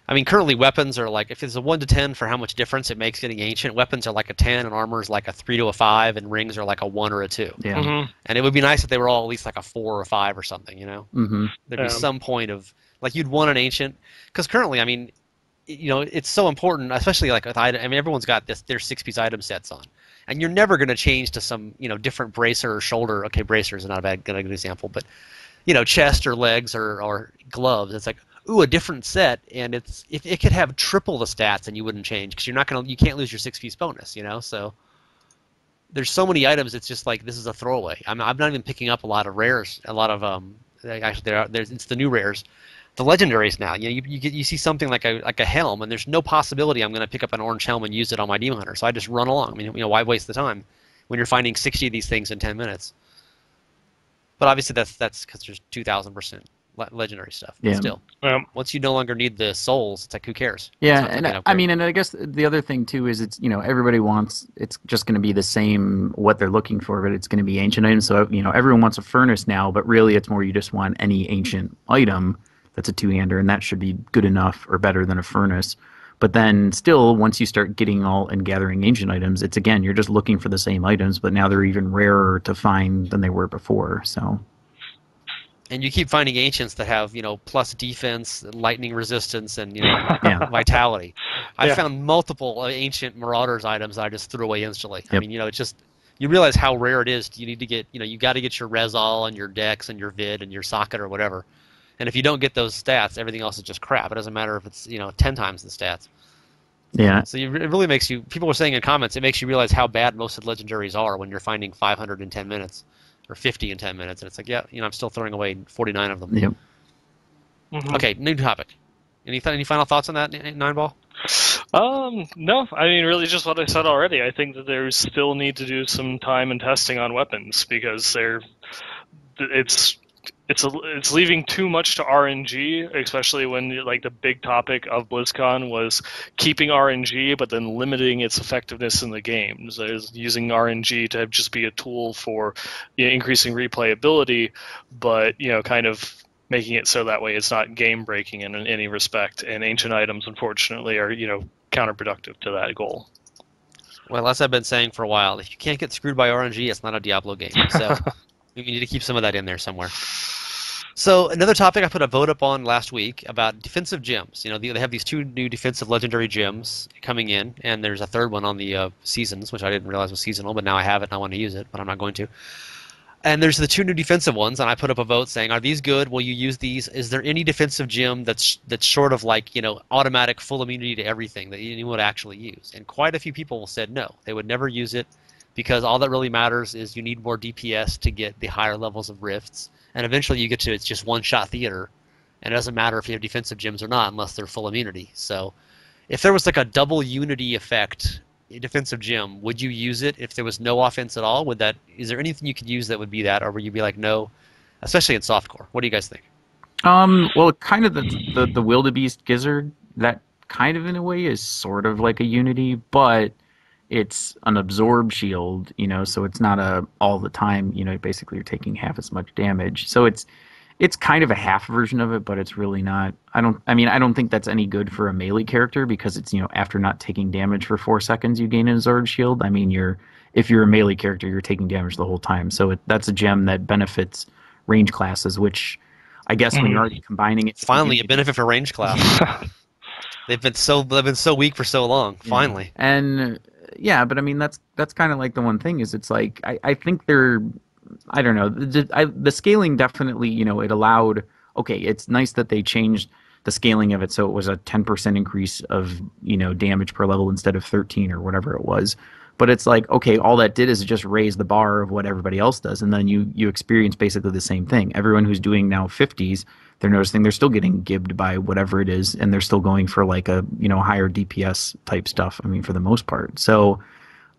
I mean, currently weapons are like if it's a 1 to 10 for how much difference it makes getting ancient. Weapons are like a 10, and armor is like a 3 to a 5, and rings are like a 1 or a 2. Yeah. And it would be nice if they were all at least like a 4 or 5 or something. There'd be some point of like you'd want an ancient because currently, I mean, it's so important, especially like with item. I mean, everyone's got their 6-piece item sets on. And you're never going to change to some, different bracer or shoulder. Okay, bracer is not a good example, but, chest or legs or gloves. It's like, ooh, a different set, and it could have triple the stats, and you wouldn't change because you can't lose your 6-piece bonus, So there's so many items. It's just like this is a throwaway. I'm not even picking up a lot of rares. A lot of actually it's the new rares. The legendaries now, you see something like a helm, and there's no possibility I'm going to pick up an orange helm and use it on my demon hunter. So I just run along. I mean, why waste the time when you're finding 60 of these things in 10 minutes? But obviously that's because there's 2,000% legendary stuff. But still, once you no longer need the souls, it's like who cares? Yeah, and I mean, and I guess the other thing too is it's everybody wants it's just going to be the same what they're looking for, but it's going to be ancient items. So everyone wants a furnace now, but really it's more you just want any ancient item. That's a 2-hander, and that should be good enough or better than a furnace. But then still, once you start getting all and gathering ancient items, it's again, you're just looking for the same items, but now they're even rarer to find than they were before. So, and you keep finding ancients that have, plus defense, lightning resistance, and, vitality. I found multiple ancient Marauders items that I just threw away instantly. Yep. I mean, it's just, you realize how rare it is. You need to get, you got to get your Rezal and your Dex and your Vid and your Socket or whatever. And if you don't get those stats, everything else is just crap. It doesn't matter if it's 10 times the stats. Yeah. So it really makes you. People were saying in comments, it makes you realize how bad most of the legendaries are when you're finding 500 in 10 minutes, or 50 in 10 minutes, and it's like, I'm still throwing away 49 of them. Yep. Okay, new topic. Any final thoughts on that, Neinball? No. I mean, really, just what I said already. I think that there's still need to do some time and testing on weapons because it's leaving too much to RNG, especially when like the big topic of BlizzCon was keeping RNG, but then limiting its effectiveness in the game. So there's using RNG to just be a tool for increasing replayability, but kind of making it so that way it's not game breaking in any respect. And ancient items, unfortunately, are counterproductive to that goal. Well, as I've been saying for a while, if you can't get screwed by RNG, it's not a Diablo game. So you need to keep some of that in there somewhere. So another topic I put a vote up on last week about defensive gems. They have these 2 new defensive legendary gems coming in, and there's a third one on the seasons, which I didn't realize was seasonal, but now I have it and I want to use it, but I'm not going to. And there's the 2 new defensive ones, and I put up a vote saying, are these good? Will you use these? Is there any defensive gem that's sort of like, automatic full immunity to everything that you would actually use? And quite a few people said no. They would never use it because all that really matters is you need more DPS to get the higher levels of rifts. And eventually you get to it's just one-shot theater, and it doesn't matter if you have defensive gems or not unless they're full immunity. So if there was like a double unity effect defensive gem, would you use it if there was no offense at all? Is there anything you could use that would be that, or would you be like no, especially in softcore? What do you guys think? Well, kind of the wildebeest gizzard, that kind of in a way is sort of like a unity, but it's an absorb shield, so it's not all the time, basically you're taking half as much damage. So it's kind of a half version of it, but it's really not. I don't think that's any good for a melee character because it's, after not taking damage for 4 seconds, you gain an absorb shield. I mean, if you're a melee character, you're taking damage the whole time. So that's a gem that benefits range classes, which I guess when you're already combining it, Finally, a benefit for range class. they've been so weak for so long. Yeah. Finally, And yeah, but I mean that's kind of like the one thing is it's like I think they're I don't know the scaling definitely it allowed okay it's nice that they changed the scaling of it so it was a 10% increase of damage per level instead of 13 or whatever it was. But it's like, okay, all that did is just raise the bar of what everybody else does, and then you experience basically the same thing. Everyone who's doing now 50s, they're noticing they're still getting gibbed by whatever it is, and they're still going for like a higher DPS type stuff. I mean, for the most part. So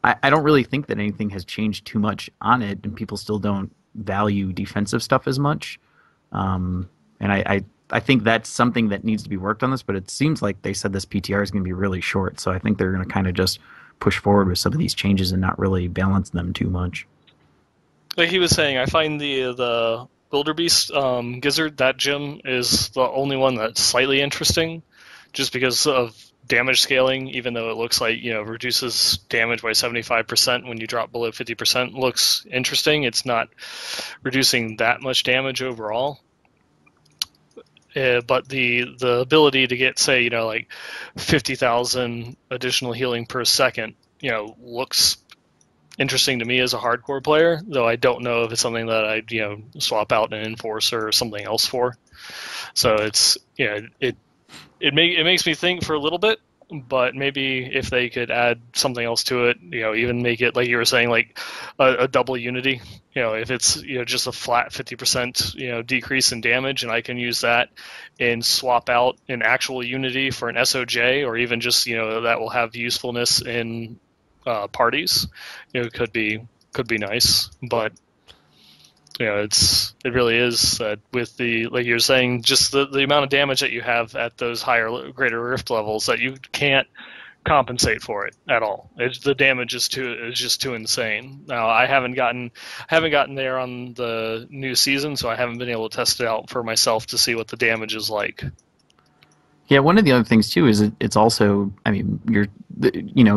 I don't really think that anything has changed too much on it, and people still don't value defensive stuff as much. And I think that's something that needs to be worked on this, but it seems like they said this PTR is going to be really short, so I think they're going to kind of just push forward with some of these changes and not really balance them too much. Like he was saying, I find the Wildebeest Gizzard, that gem is the only one that's slightly interesting, just because of damage scaling. Even though it looks like reduces damage by 75% when you drop below 50%, looks interesting. It's not reducing that much damage overall. But the ability to get, say, like 50,000 additional healing per second, looks interesting to me as a hardcore player, though I don't know if it's something that I'd, swap out an Enforcer or something else for. So it's, it makes me think for a little bit, but maybe if they could add something else to it, even make it, like you were saying, like a double unity, if it's, just a flat 50%, decrease in damage, and I can use that and swap out an actual unity for an SOJ, or even just, that will have usefulness in parties, could be nice. But it really is with the, like you were saying, just the amount of damage that you have at those greater rift levels that you can't compensate for it at all. The damage is just too insane. Now I haven't gotten there on the new season, so I haven't been able to test it out for myself to see what the damage is like. Yeah, one of the other things too is it's also, I mean,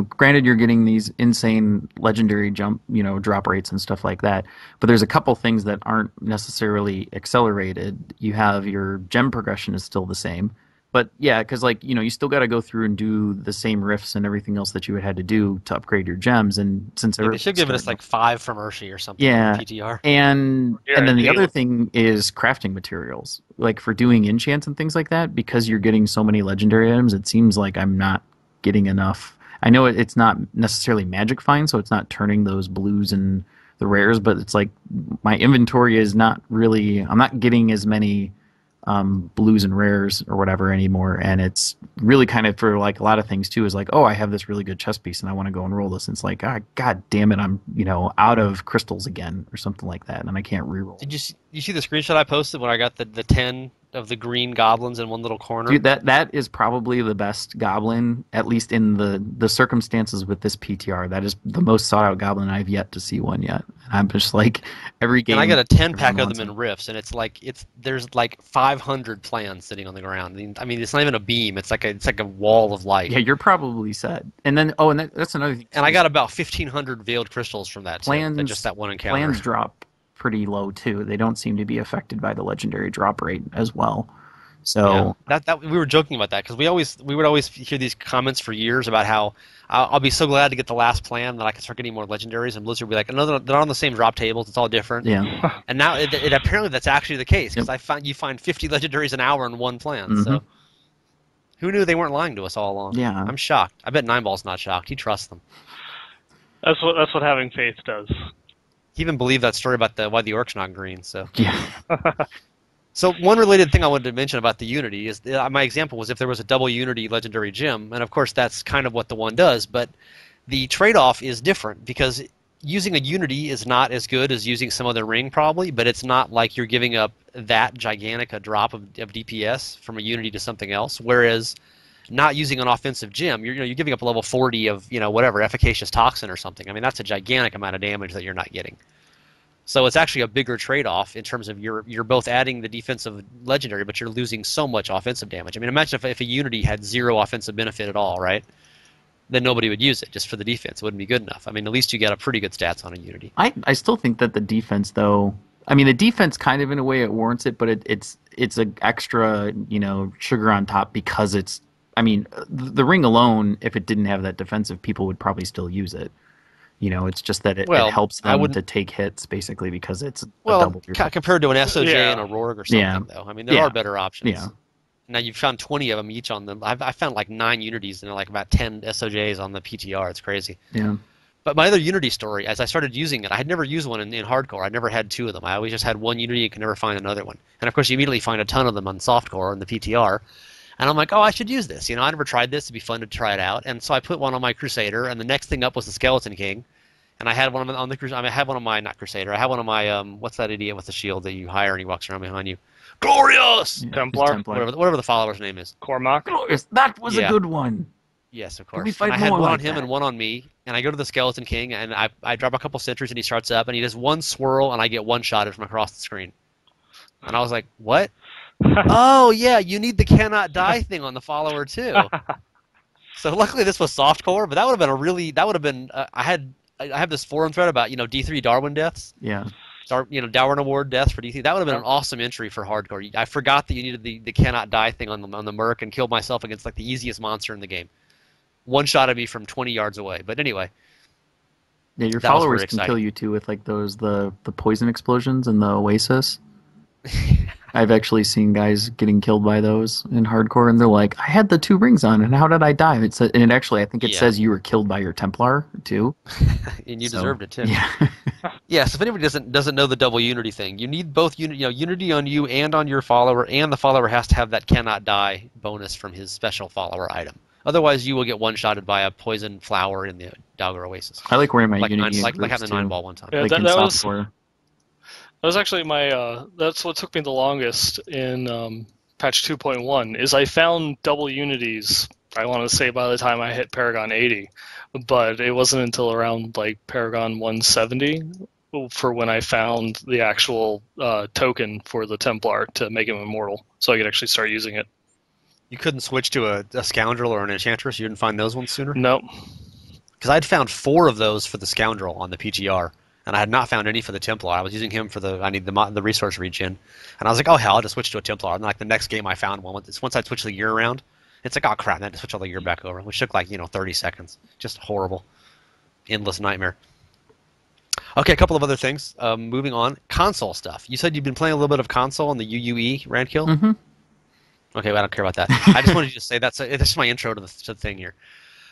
granted you're getting these insane legendary drop rates and stuff like that, but there's a couple things that aren't necessarily accelerated. You have your gem progression is still the same, but yeah, because you still got to go through and do the same rifts and everything else that you had to do to upgrade your gems, and since they should give us like 5 from Urshi or something. Yeah, PTR. and then the other thing is crafting materials, like for doing enchants and things like that. Because you're getting so many legendary items, it seems like I'm not getting enough. I know it's not necessarily magic find, so it's not turning those blues and the rares, but it's like my inventory is not really. I'm not getting as many blues and rares or whatever anymore, and it's really kind of for like a lot of things too is like, oh, I have this really good chest piece and I want to go and roll this, and it's like, god damn it, I'm out of crystals again or something like that, and I can't reroll. Did you see the screenshot I posted when I got the 10 of the green goblins in one little corner? Dude, that is probably the best goblin, at least in the circumstances with this PTR. That is the most sought out goblin I've yet to see one yet. And I'm just like, every game. And I got a 10 pack of them in rifts, and there's like 500 plans sitting on the ground. I mean, it's not even a beam. It's like a wall of light. Yeah, you're probably set. And then that's another thing. And I got about 1,500 veiled crystals from that. Just that one encounter. Plans drop pretty low too. They don't seem to be affected by the legendary drop rate as well. So that we were joking about that because we would always hear these comments for years about how I'll be so glad to get the last plan that I can start getting more legendaries, and Blizzard would be like, no, they're on the same drop tables. It's all different. Yeah. And now it apparently that's actually the case because you find 50 legendaries an hour in one plan. Mm-hmm. So who knew they weren't lying to us all along? Yeah. I'm shocked. I bet Neinball's not shocked. He trusts them. That's what having faith does. He even believed that story about why the orc's not green. So yeah. So one related thing I wanted to mention about the Unity is my example was if there was a double Unity legendary gem, and of course that's kind of what the one does, but the trade-off is different because using a Unity is not as good as using some other ring probably, but it's not like you're giving up that gigantic a drop of DPS from a Unity to something else, whereas not using an offensive gem, you're giving up a level 40 of whatever efficacious toxin or something. I mean that's a gigantic amount of damage that you're not getting. So it's actually a bigger trade-off in terms of you're both adding the defensive legendary, but you're losing so much offensive damage. I mean, imagine if a Unity had 0 offensive benefit at all, right? Then nobody would use it just for the defense. It wouldn't be good enough. I mean, at least you get a pretty good stats on a Unity. I still think that the defense, though, I mean, the defense kind of in a way it warrants it, but it's an extra, sugar on top because it's. I mean, the ring alone, if it didn't have that defensive, people would probably still use it. It's just that it Well, helps I them wouldn't. to take hits basically because it's a Well, double your top. compared to an SOJ and Yeah. a Rourke or Yeah. something, though. I mean, there Yeah. are better options. Yeah. Now you've found 20 of them each on them. I found like 9 unities and like about 10 SOJs on the PTR. It's crazy. Yeah. But my other Unity story, as I started using it, I had never used one in hardcore. I never had 2 of them. I always just had one Unity and could never find another one. And of course, you immediately find a ton of them on softcore and the PTR. And I'm like, oh, I should use this. I never tried this. It'd be fun to try it out. And so I put one on my Crusader, and the next thing up was the Skeleton King. And I had one on the Crusader. I had one on my, not Crusader. I had one on my, what's that idiot with the shield that you hire and he walks around behind you? Glorious! Yeah, Templar. Whatever the follower's name is. Cormac. Glorious. That was a Yeah. good one. Yes, of Can we course. fight And I had more one like on him that? and one on me, and I go to the Skeleton King, and I drop a couple sentries, and he starts up, and he does one swirl, and I get one-shotted from across the screen. And I was like, what? Oh, yeah, you need the cannot die thing on the follower, too. So luckily this was softcore, but that would have been I have this forum thread about, D3 Darwin deaths. Yeah. Darwin Award deaths for D3. That would have been an awesome entry for hardcore. I forgot that you needed the cannot die thing on the Merc and killed myself against like the easiest monster in the game. One shot at me from 20 yards away. But anyway. Yeah, your That was followers very can exciting. kill you too with like the poison explosions in the Oasis. I've actually seen guys getting killed by those in hardcore, and they're like, "I had the 2 rings on, and how did I die?" And it actually, I think it Yeah. says you were killed by your Templar too. And you So, deserved it too. Yeah. Yeah, so if anybody doesn't know the double Unity thing, you need both Unity on you and on your follower, and the follower has to have that cannot die bonus from his special follower item. Otherwise, you will get one-shotted by a poison flower in the Dogger Oasis. I like wearing my Like Unity in having groups, the too. Neinball one time. Yeah, Like that in was software. That was actually my. That's what took me the longest in patch 2.1. Is I found double unities. I want to say by the time I hit Paragon 80, but it wasn't until around like Paragon 170 for when I found the actual token for the Templar to make him immortal, so I could actually start using it. You couldn't switch to a Scoundrel or an Enchantress? You didn't find those ones sooner? Nope. Because I'd found 4 of those for the Scoundrel on the PTR, and I had not found any for the Templar. I was using him for I need the resource regen, and I was like, oh hell, I'll just switch to a Templar. And like the next game I found one. Once I switched the gear around, it's like, oh crap, I had to switch all the gear back over, which took like 30 seconds. Just horrible, endless nightmare. Okay, a couple of other things. Moving on, console stuff. You said you've been playing a little bit of console on the UUE Rankil. Mm-hmm. Okay, well, I don't care about that. I just wanted you to say that's just my intro to the thing here.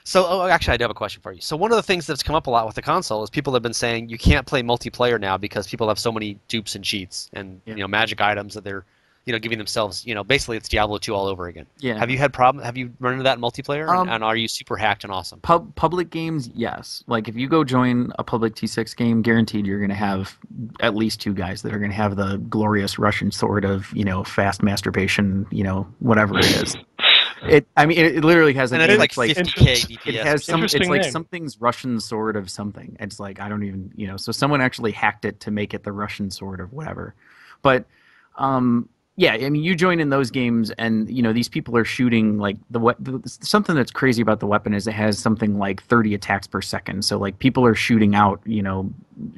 So, actually, I do have a question for you. So, one of the things that's come up a lot with the console is people have been saying you can't play multiplayer now because people have so many dupes and cheats and magic items that they're giving themselves. Basically, it's Diablo 2 all over again. Yeah. Have you run into that in multiplayer? And are you super hacked and awesome? Public games, yes. Like if you go join a public T6 game, guaranteed you're going to have at least 2 guys that are going to have the glorious Russian sword of fast masturbation, whatever it is. It literally has a And name. it's like 50k DPS. It has some. It's Interesting like name. something's Russian sword of something. It's like I don't even So someone actually hacked it to make it the Russian sword of whatever. But yeah, I mean, you join in those games, and these people are shooting like something that's crazy about the weapon is it has something like 30 attacks per second. So like people are shooting out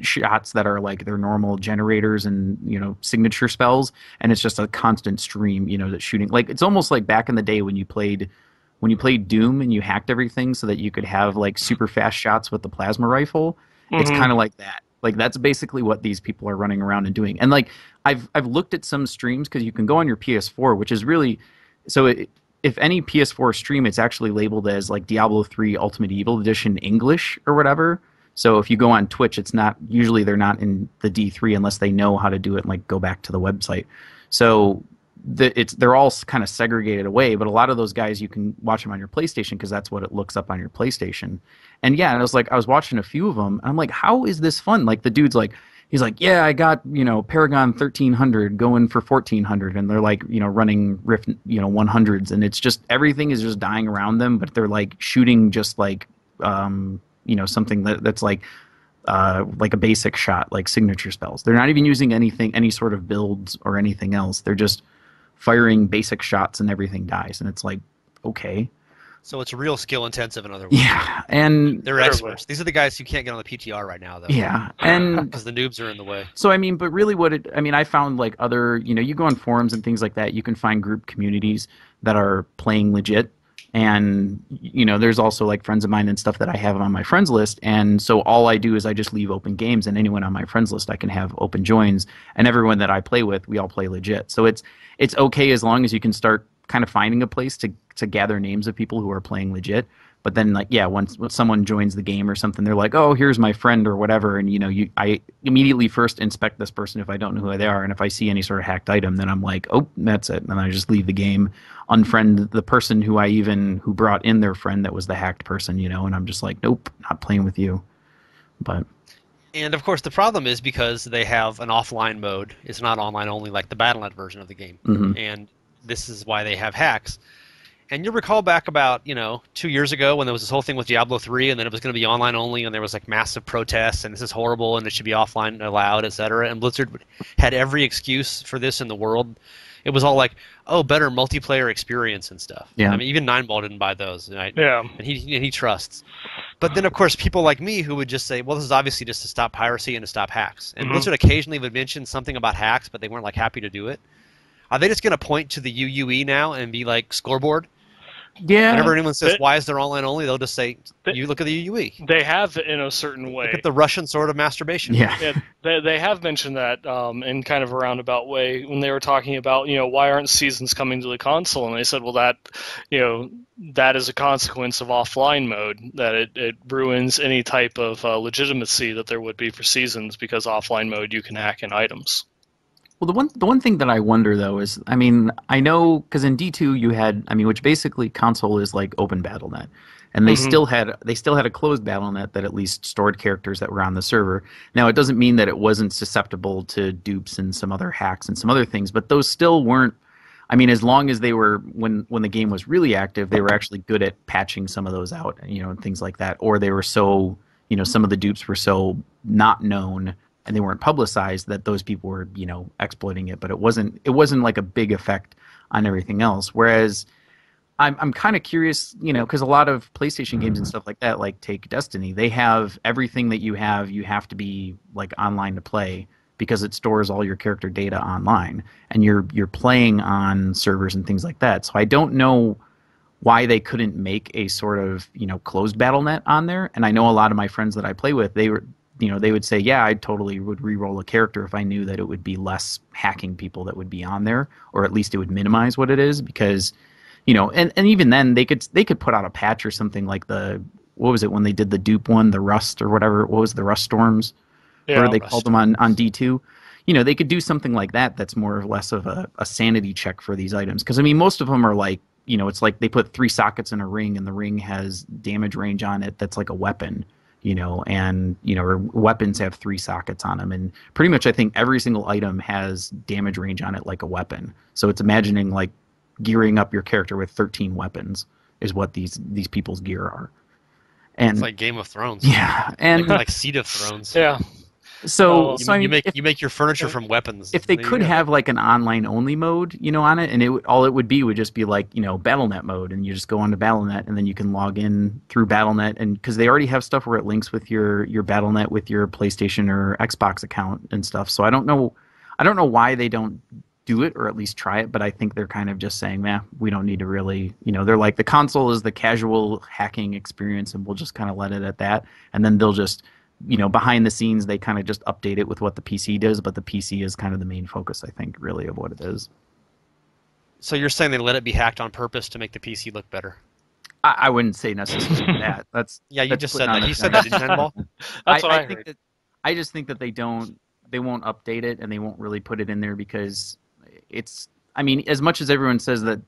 shots that are like their normal generators and signature spells, and it's just a constant stream that's shooting. Like it's almost like back in the day when you played Doom and you hacked everything so that you could have like super fast shots with the plasma rifle. It's kind of like that. Like that's basically what these people are running around and doing. And like I've looked at some streams because you can go on your PS4, which is really if any PS4 stream, it's actually labeled as like Diablo 3 Ultimate Evil Edition English or whatever. So if you go on Twitch, it's not usually they're not in the D3 unless they know how to do it and like go back to the website. So they're all kind of segregated away, but a lot of those guys you can watch them on your PlayStation because that's what it looks up on your PlayStation. And yeah, and I was watching a few of them, and I'm like, how is this fun? Like the dude's like, he's like, yeah, I got Paragon 1300 going for 1400, and they're like running Rift 100s, and it's just everything is just dying around them, but they're like shooting just like something that's like a basic shot, like signature spells. They're not even using any sort of builds or anything else. They're just firing basic shots and everything dies, and it's like, okay. So it's real skill intensive, in other words. Yeah, and They're experts. These are the guys who can't get on the PTR right now, though. yeah, and because the noobs are in the way. so I mean, but really, I found like other, you go on forums and things like that. You can find group communities that are playing legit, and there's also like friends of mine and stuff that I have on my friends list. And so all I do is I just leave open games, and anyone on my friends list I can have open joins, and everyone that I play with, we all play legit. So it's okay as long as you can start kind of finding a place to gather names of people who are playing legit. But then, like, yeah, once someone joins the game or something, they're like, "Oh, here's my friend" or whatever, and I immediately first inspect this person if I don't know who they are, and if I see any sort of hacked item, then I'm like, "Oh, that's it," and I just leave the game, unfriend the person who brought in their friend that was the hacked person, and I'm just like, "Nope, not playing with you." But and of course, the problem is because they have an offline mode. It's not online only like the Battle.net version of the game, and this is why they have hacks. And you'll recall back about 2 years ago when there was this whole thing with Diablo 3, and then it was going to be online only, and there was like massive protests, and this is horrible, and it should be offline allowed, etc. And Blizzard had every excuse for this in the world. It was all like, oh, better multiplayer experience and stuff. Yeah. I mean, even Neinball didn't buy those. Right? Yeah. And he trusts. But then, of course, people like me who would just say, well, this is obviously just to stop piracy and to stop hacks. And Blizzard occasionally would mention something about hacks, but they weren't like happy to do it. Are they just going to point to the UUE now and be like, scoreboard? yeah, Whenever anyone says, why is there online only, they'll just say, you look at the UUE. They have in a certain way. Look at the Russian sword of masturbation. yeah. They have mentioned that in kind of a roundabout way when they were talking about, why aren't seasons coming to the console? And they said, well, that is a consequence of offline mode, that it ruins any type of legitimacy that there would be for seasons, because offline mode you can hack in items. Well, the one thing that I wonder though is, I mean, I know because in D2 you had, which basically console is like open Battle.net, and they still had a closed Battle.net that at least stored characters that were on the server. Now, it doesn't mean that it wasn't susceptible to dupes and some other hacks and some other things, but those still weren't. As long as they were, when the game was really active, they were actually good at patching some of those out, and things like that, or they were so, some of the dupes were so not known and they weren't publicized that those people were, exploiting it. But it wasn't like a big effect on everything else. Whereas I'm kind of curious, because a lot of PlayStation games and stuff like that, like take Destiny, they have everything that you have to be like online to play, because it stores all your character data online, and you're playing on servers and things like that. So I don't know why they couldn't make a sort of closed Battle.net on there. And I know a lot of my friends that I play with, they would say, yeah, I totally would re-roll a character if I knew that it would be less hacking people that would be on there, or at least it would minimize what it is, because, and even then they could put out a patch or something like what was it when they did the dupe one, the Rust or whatever, what was the Rust Storms? Yeah, or they called them on D2. They could do something like that that's more or less of a sanity check for these items. Because, most of them are like, it's like they put 3 sockets in a ring, and the ring has damage range on it that's like a weapon. Or weapons have 3 sockets on them, and pretty much I think every single item has damage range on it like a weapon. So it's imagining like gearing up your character with 13 weapons is what these people's gear are. And it's like Game of Thrones. Yeah, and like Seat of Thrones. Yeah. So, you make your furniture from weapons. If they could have like an online only mode, on it, and all it would just be like, Battle.net mode, and you just go onto Battle.net, and then you can log in through Battle.net, and because they already have stuff where it links with your Battle.net with your PlayStation or Xbox account and stuff. So I don't know why they don't do it, or at least try it, but I think they're kind of just saying, we don't need to really, they're like, the console is the casual hacking experience, and we'll just kind of let it at that, and then they'll just, behind the scenes, they kind of just update it with what the PC does, but the PC is kind of the main focus, I think, really, of what it is. So you're saying they let it be hacked on purpose to make the PC look better? I wouldn't say necessarily that. You just said that. You said that in Neinball? That's what I heard. I just think that they won't update it, and they won't really put it in there because it's, as much as everyone says that,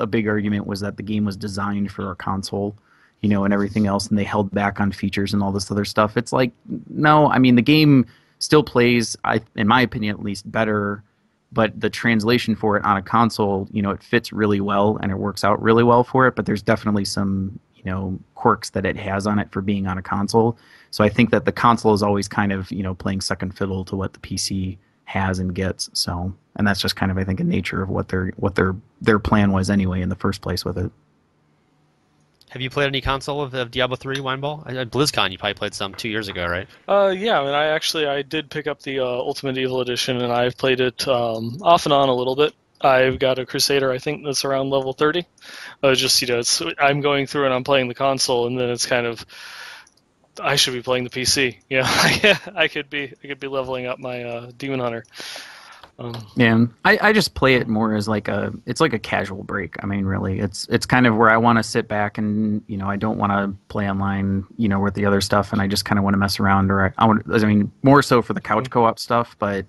a big argument was that the game was designed for a console, and everything else, and they held back on features and all this other stuff. It's like, no, the game still plays, in my opinion at least, better, but the translation for it on a console, it fits really well, and it works out really well for it, but there's definitely some, quirks that it has on it for being on a console. So I think that the console is always kind of, playing second fiddle to what the PC has and gets. So, and that's just kind of, I think, a nature of what their plan was anyway in the first place with it. Have you played any console of Diablo 3, Wineball? At BlizzCon, you probably played some 2 years ago, right? Yeah, I mean, I did pick up the Ultimate Evil Edition, and I've played it off and on a little bit. I've got a Crusader, I think that's around level 30. Just I'm going through and I'm playing the console, and then it's kind of I should be playing the PC. Yeah, I could be leveling up my Demon Hunter. Yeah, I just play it more as like it's like a casual break. I mean, really, it's kind of where I want to sit back and I don't want to play online with the other stuff, and I just kind of want to mess around, or I mean more so for the couch co-op stuff, but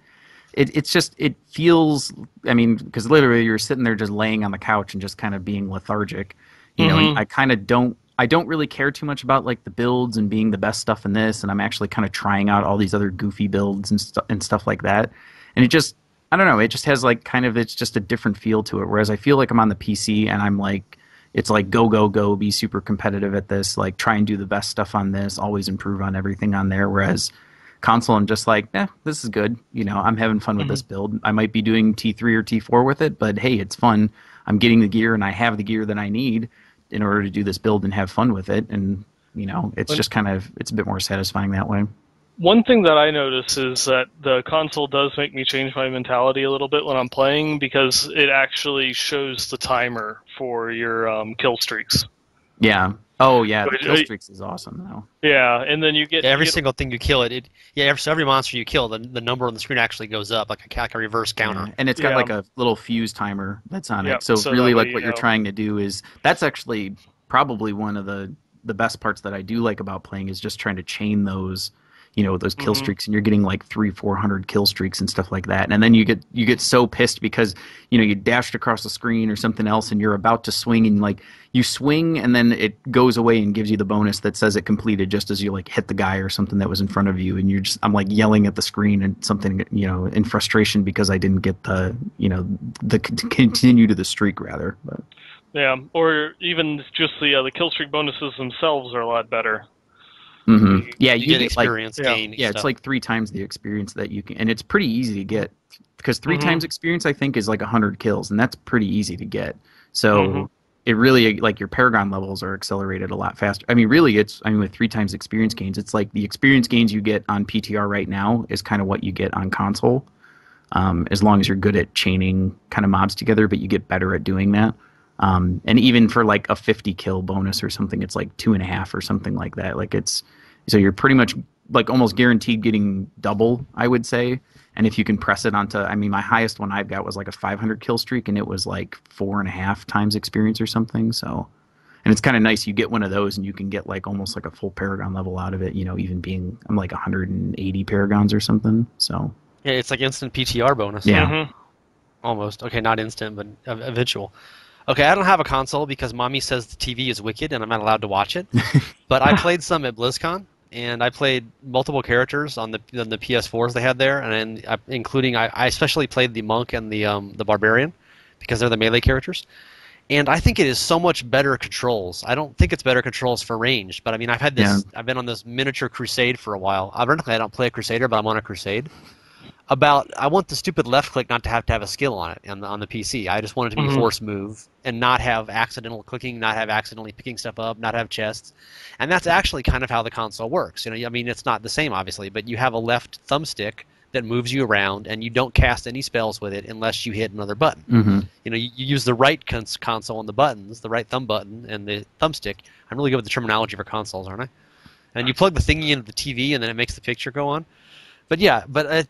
it feels, I mean, because literally you're sitting there just laying on the couch and just kind of being lethargic, and I don't really care too much about like the builds and being the best stuff in this, and I'm actually kind of trying out all these other goofy builds and stuff like that, and it just, I don't know. It just has like kind of, it's just a different feel to it. Whereas I feel like I'm on the PC and I'm like, it's like go, go, go, be super competitive at this, like try and do the best stuff on this, always improve on everything on there. Whereas console, I'm just like, this is good. I'm having fun with this build. I might be doing T3 or T4 with it, but hey, it's fun. I'm getting the gear and I have the gear that I need in order to do this build and have fun with it. And, it's just kind of, it's a bit more satisfying that way. One thing that I notice is that the console does make me change my mentality a little bit when I'm playing, because it actually shows the timer for your kill streaks. Yeah. Oh, yeah. The kill streaks is awesome, though. Yeah, and then you get every single thing you kill so every monster you kill, the number on the screen actually goes up like a reverse counter. Yeah. And it's got like a little fuse timer that's on it. So really, like what you're trying to do is, that's actually probably one of the best parts that I do like about playing, is just trying to chain those those kill streaks, and you're getting like 300-400 kill streaks and stuff like that. And then you get so pissed because you dashed across the screen or something else, and you're about to swing, and like you swing and then it goes away and gives you the bonus that says it completed just as you like hit the guy or something that was in front of you, and I'm like yelling at the screen and something in frustration because I didn't get the the continue to the streak rather. But yeah, or even just the kill streak bonuses themselves are a lot better. Mm-hmm. Yeah, you get experience gain. Yeah, it's like 3 times the experience that you can, and it's pretty easy to get, because 3 times experience I think is like 100 kills, and that's pretty easy to get. So it really, like, your Paragon levels are accelerated a lot faster. I mean, really, with 3 times experience gains, it's like the experience gains you get on PTR right now is kind of what you get on console, as long as you're good at chaining kind of mobs together, but you get better at doing that. And even for like a 50 kill bonus or something, it's like 2.5 or something like that. Like so you're pretty much like almost guaranteed getting double, I would say. And if you can press it onto, I mean, my highest one I've got was like a 500 kill streak, and it was like 4.5 times experience or something. So, and it's kind of nice. You get one of those and you can get like almost like a full Paragon level out of it, even being, I'm like 180 Paragons or something. So yeah, it's like instant PTR bonus. Yeah. Almost. Okay, not instant, but eventual. Okay, I don't have a console because mommy says the TV is wicked and I'm not allowed to watch it. But I played some at BlizzCon, and I played multiple characters on the PS4s they had there, and including I especially played the monk and the barbarian because they're the melee characters. And I think it is so much better controls. I don't think it's better controls for ranged, but I mean, I've been on this miniature crusade for a while. Ironically, I don't play a crusader, but I'm on a crusade. I want the stupid left click not to have a skill on it on the PC. I just want it to be a force move and not have accidental clicking, not have accidentally picking stuff up, not have chests. And that's actually kind of how the console works. I mean, it's not the same obviously, but you have a left thumbstick that moves you around, and you don't cast any spells with it unless you hit another button. You use the right console on the buttons, the right thumb button and the thumbstick. I'm really good with the terminology for consoles, aren't I? And you plug the thingy into the TV, and then it makes the picture go on. But yeah,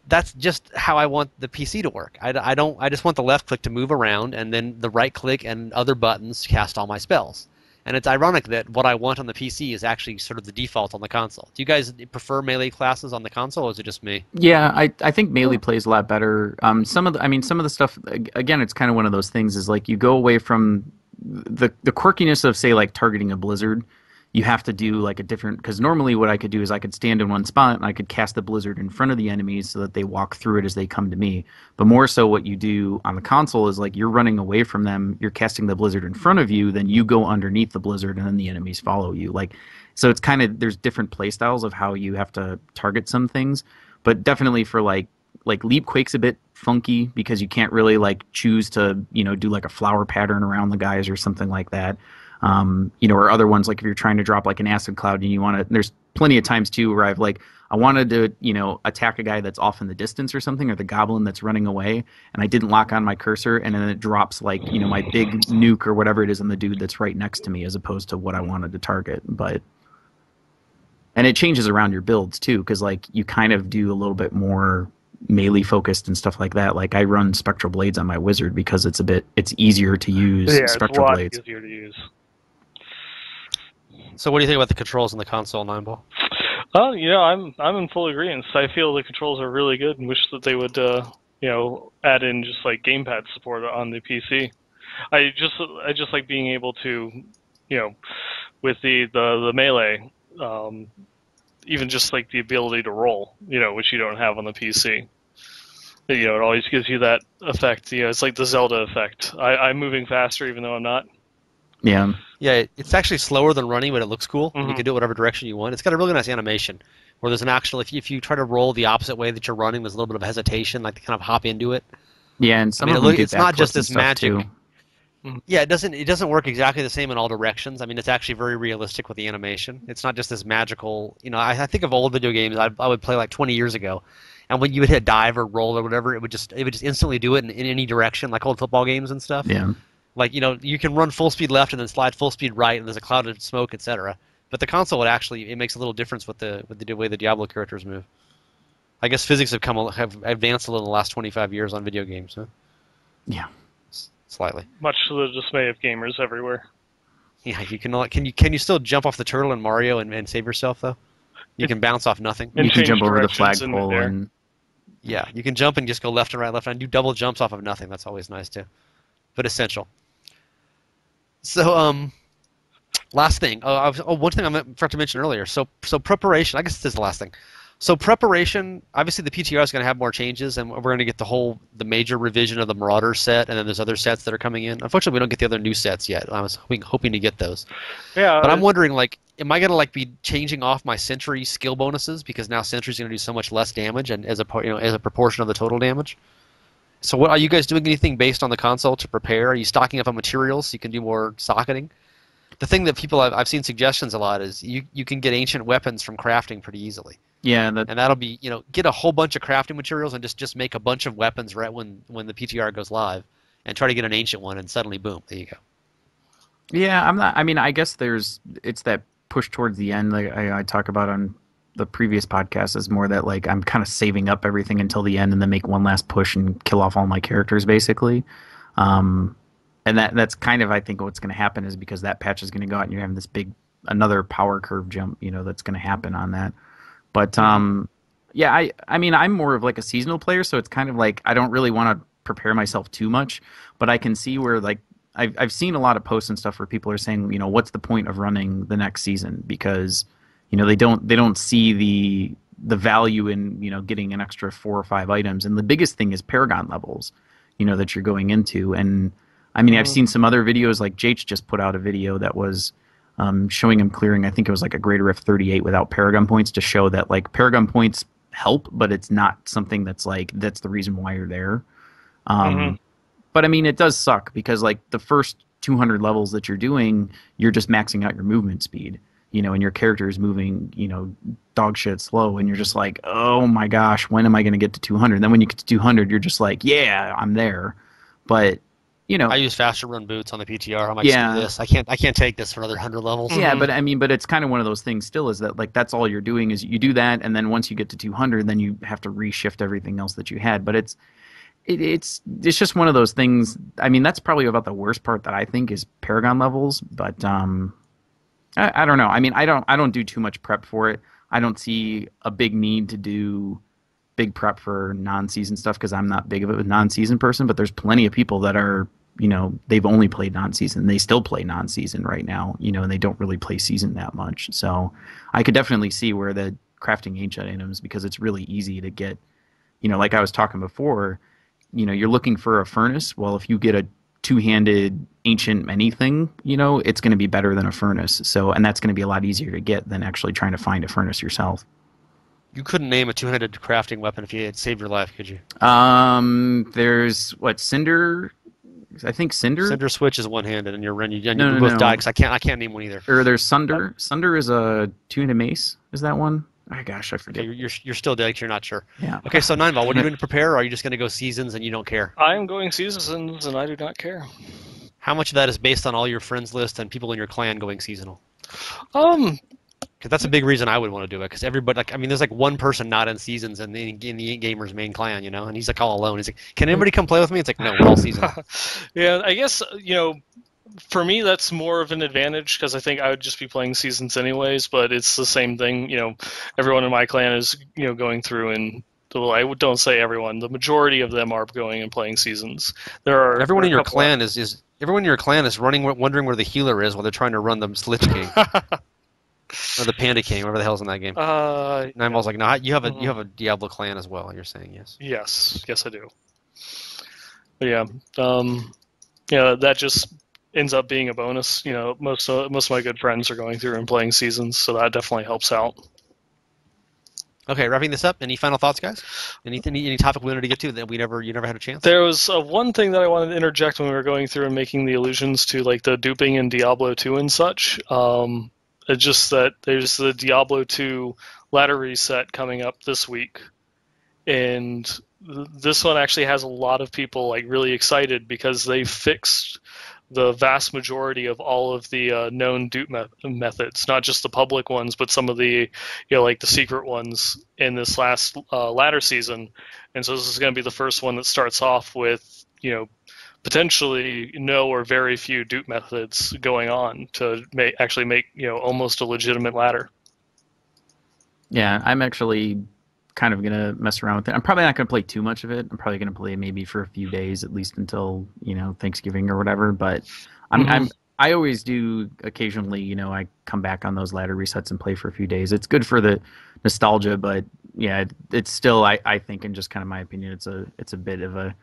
that's just how I want the PC to work. I just want the left click to move around, and then the right click and other buttons cast all my spells. And it's ironic that what I want on the PC is actually sort of the default on the console. Do you guys prefer melee classes on the console, or is it just me? Yeah, I think melee plays a lot better. Some of the stuff, again, it's kind of one of those things, is like you go away from the quirkiness of, say, like targeting a blizzard. You have to do like a different, because normally what I could do is I could stand in one spot and I could cast the blizzard in front of the enemies so that they walk through it as they come to me. But more so what you do on the console is like you're running away from them, you're casting the blizzard in front of you, then you go underneath the blizzard and then the enemies follow you. Like, so it's kind of, there's different play styles of how you have to target some things. But definitely for like Leap Quake's a bit funky because you can't really like choose to, do like a flower pattern around the guys or something like that. Or other ones like if you're trying to drop like an acid cloud and you want to. There's plenty of times too where I wanted to attack a guy that's off in the distance or something, or the goblin that's running away, and I didn't lock on my cursor, and then it drops like my big nuke or whatever it is on the dude that's right next to me, as opposed to what I wanted to target. And it changes around your builds too, because like you kind of do a little bit more melee focused and stuff like that. Like I run spectral blades on my wizard because it's easier to use spectral blades. Easier to use. So what do you think about the controls in the console, Neinball? I'm in full agreement. I feel the controls are really good and wish that they would add in just like gamepad support on the PC. I just like being able to, with the melee, even just like the ability to roll, which you don't have on the PC. It always gives you that effect. It's like the Zelda effect. I'm moving faster even though I'm not. Yeah. Yeah, it's actually slower than running, but it looks cool. Mm-hmm. You can do it whatever direction you want. It's got a really nice animation where there's an actual, if you try to roll the opposite way that you're running, there's a little bit of hesitation, like to kind of hop into it. Yeah, and some of them it's not just this magic. Too. Yeah, it doesn't work exactly the same in all directions. I mean, it's actually very realistic with the animation. It's not just this magical. I think of old video games I would play like 20 years ago, and when you would hit dive or roll or whatever, it would just instantly do it in any direction, like old football games and stuff. Yeah. Like, you can run full speed left and then slide full speed right, and there's a cloud of smoke, etc. But the console it makes a little difference with the way the Diablo characters move. I guess physics have advanced a little in the last 25 years on video games, huh? Yeah. Slightly. Much to the dismay of gamers everywhere. Yeah, can you still jump off the turtle in Mario and save yourself though? You can bounce off nothing. You can jump over the directions flagpole and yeah, you can jump and just go left and right, and do double jumps off of nothing. That's always nice too, but essential. So last thing. One thing I forgot to mention earlier. So preparation. I guess this is the last thing. So preparation. Obviously, the PTR is going to have more changes, and we're going to get the major revision of the Marauder set, and then there's other sets that are coming in. Unfortunately, we don't get the other new sets yet. I was hoping to get those. Yeah. But I'm wondering, like, am I going to be changing off my sentry skill bonuses because now sentry's going to do so much less damage and as a proportion of the total damage? So what are you guys doing? Anything based on the console to prepare? Are you stocking up on materials so you can do more socketing? The thing that people I've seen suggestions a lot is you can get ancient weapons from crafting pretty easily. yeah, And that'll be get a whole bunch of crafting materials and just make a bunch of weapons right when the PTR goes live, and try to get an ancient one, and suddenly boom, there you go. yeah. I guess it's that push towards the end. Like I talk about on the previous podcast is more that like I'm kind of saving up everything until the end and then make one last push and kill off all my characters basically. And that's kind of I think what's going to happen is because that patch is going to go out and you're having this another power curve jump that's going to happen on that. But yeah, I'm more of like a seasonal player, so it's kind of like I don't really want to prepare myself too much, but I can see where like I've seen a lot of posts and stuff where people are saying what's the point of running the next season because they don't see the value in getting an extra 4 or 5 items, and the biggest thing is Paragon levels that you're going into. And I mean I've seen some other videos, like Jace just put out a video that was showing him clearing, I think it was like a greater of 38 without Paragon points, to show that like Paragon points help, but it's not something that's the reason why you're there. But I mean it does suck because like the first 200 levels that you're doing, you're just maxing out your movement speed. And your character is moving, dog shit slow, and you're just like, oh my gosh, when am I going to get to 200? And then when you get to 200, you're just like, yeah, I'm there. But, I use faster run boots on the PTR. I'm like, Yeah. screw this. I can't take this for another 100 levels. yeah, but I mean, but it's kind of one of those things still is that like that's all you're doing is you do that, and then once you get to 200, then you have to reshift everything else that you had. But it's just one of those things. I mean, that's probably about the worst part that I think is Paragon levels, but I don't know. I mean, I don't do too much prep for it. I don't see a big need to do big prep for non-season stuff because I'm not big of a non-season person. But there's plenty of people that are, they've only played non-season. They still play non-season right now, and they don't really play season that much. So I could definitely see where the crafting ancient items, because it's really easy to get, like I was talking before, you're looking for a furnace. Well, if you get a two-handed ancient anything, it's going to be better than a furnace. So, and that's going to be a lot easier to get than actually trying to find a furnace yourself. You couldn't name a two-handed crafting weapon if you had saved your life, could you? There's Cinder I think Cinder. Cinder Switch is one-handed, and you No, both died no. because I can't name one either. Or there's Sunder. Sunder is a two-handed mace. Is that one? Oh gosh, I forget. Okay, you're still dead 'cause you're not sure. Yeah. Okay, so Neinball, what are you doing to prepare, or are you just going to go seasons and you don't care? I am going seasons, and I do not care. How much of that is based on all your friends list and people in your clan going seasonal? Because that's a big reason I would want to do it. Because everybody, like, I mean, there's like one person not in seasons in the gamer's main clan, you know, and he's like all alone. He's like, "Can anybody come play with me?" It's like, no, we're all seasonal. Yeah, I guess for me that's more of an advantage because I think I would just be playing seasons anyways. But it's the same thing. Everyone in my clan is going through and. Well, don't say everyone. The majority of them are going and playing seasons. Everyone in your clan is running, wondering where the healer is while they're trying to run the Lich King or the Panda King, whatever the hell's in that game. Neinball's like, no, you have a Diablo clan as well. You're saying yes. Yes, I do. But yeah, that just ends up being a bonus. Most of my good friends are going through and playing seasons, so that definitely helps out. Okay, wrapping this up. Any final thoughts, guys? Any topic we wanted to get to that you never had a chance? There was one thing that I wanted to interject when we were going through and making the allusions to like the duping in Diablo 2 and such. It's just that there's the Diablo 2 ladder reset coming up this week, and this one actually has a lot of people like really excited because they fixed the vast majority of all of the known dupe methods, not just the public ones, but some of the, like the secret ones in this last ladder season. And so this is going to be the first one that starts off with, potentially no or very few dupe methods going on to actually make almost a legitimate ladder. Yeah, I'm actually kind of gonna mess around with it. I'm probably not gonna play too much of it. I'm probably gonna play maybe for a few days, at least until Thanksgiving or whatever. But I always do occasionally. I come back on those ladder resets and play for a few days. It's good for the nostalgia, but yeah, it's still I think, in just kind of my opinion, it's a bit of a